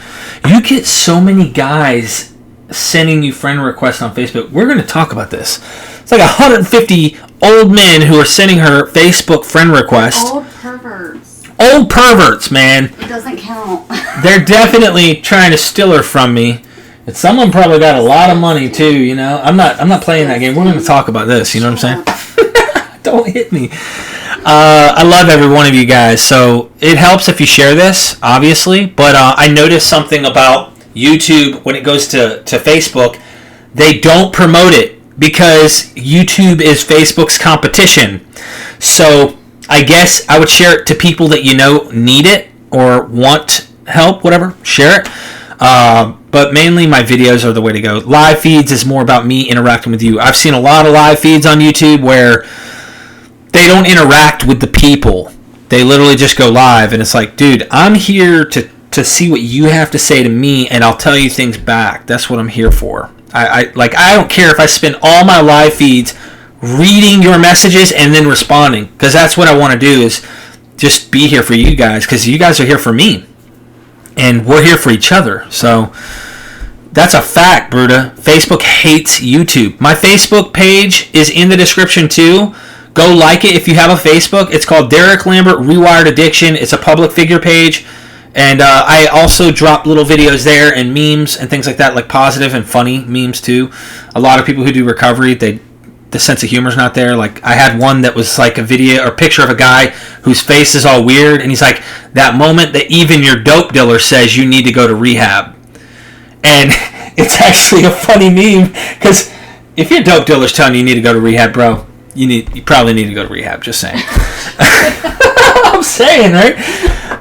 You get so many guys sending you friend requests on Facebook. We're going to talk about this. It's like 150 old men who are sending her Facebook friend requests. Old perverts. Old perverts, man. It doesn't count. They're definitely trying to steal her from me. And someone probably got a lot of money too, you know. I'm not playing that game. We're going to talk about this, you know what I'm saying? Don't hit me. I love every one of you guys. So it helps if you share this, obviously. But I noticed something about YouTube when it goes to Facebook. They don't promote it because YouTube is Facebook's competition. So I guess I would share it to people that you know need it or want help, whatever. Share it. But mainly my videos are the way to go. Live feeds is more about me interacting with you. I've seen a lot of live feeds on YouTube where they don't interact with the people. They literally just go live, and it's like, dude, I'm here to see what you have to say to me, and I'll tell you things back. That's what I'm here for. I don't care if I spend all my live feeds reading your messages and then responding, because that's what I want to do, is just be here for you guys, because you guys are here for me, and we're here for each other. So that's a fact, Bruda. Facebook hates YouTube. My Facebook page is in the description too. Go like it if you have a Facebook. It's called Derek Lambert Rewired Addiction. It's a public figure page. And I also drop little videos there and memes and things like that, like positive and funny memes too. A lot of people who do recovery, the sense of humor is not there. Like, I had one that was like a video or picture of a guy whose face is all weird, and he's like, that moment that even your dope dealer says you need to go to rehab. And it's actually a funny meme, because if your dope dealer's telling you need to go to rehab, bro, you probably need to go to rehab. Just saying. I'm saying, right?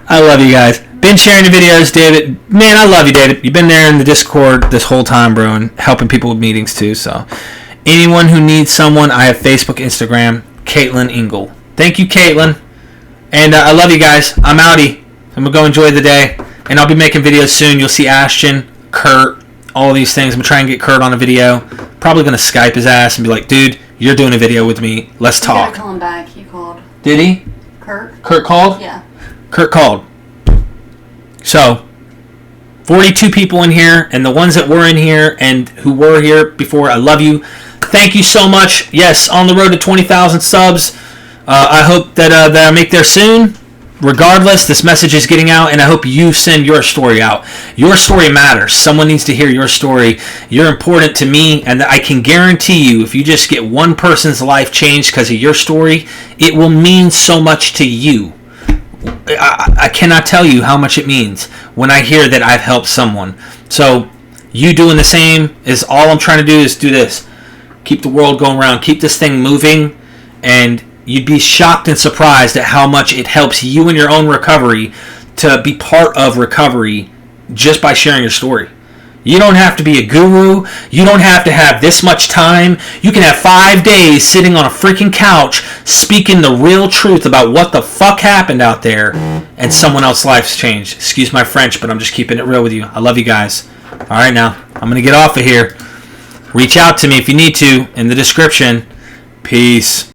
I love you guys. Been sharing the videos, David. Man, I love you, David. You've been there in the Discord this whole time, bro, and helping people with meetings too. So, anyone who needs someone, I have Facebook, Instagram, Caitlin Engel. Thank you, Caitlin. And I love you guys. I'm outie. I'm going to go enjoy the day. And I'll be making videos soon. You'll see Ashton, Kurt, all these things. I'm going to try and get Kurt on a video. Probably going to Skype his ass and be like, dude, you're doing a video with me. Let's talk. You gotta call him back. He called. Did he? Kurt called? Yeah. Kurt called. So, 42 people in here, and the ones that were in here and who were here before, I love you. Thank you so much. Yes, on the road to 20,000 subs. I hope that I make there soon. Regardless, this message is getting out, and I hope you send your story out. Your story matters. Someone needs to hear your story. You're important to me, and I can guarantee you, if you just get one person's life changed because of your story, it will mean so much to you. I cannot tell you how much it means when I hear that I've helped someone. So, you doing the same is all I'm trying to do is do this. Keep the world going around. Keep this thing moving, and you'd be shocked and surprised at how much it helps you in your own recovery to be part of recovery just by sharing your story. You don't have to be a guru. You don't have to have this much time. You can have 5 days sitting on a freaking couch speaking the real truth about what the fuck happened out there, and someone else's life's changed. Excuse my French, but I'm just keeping it real with you. I love you guys. All right, now, I'm going to get off of here. Reach out to me if you need to in the description. Peace.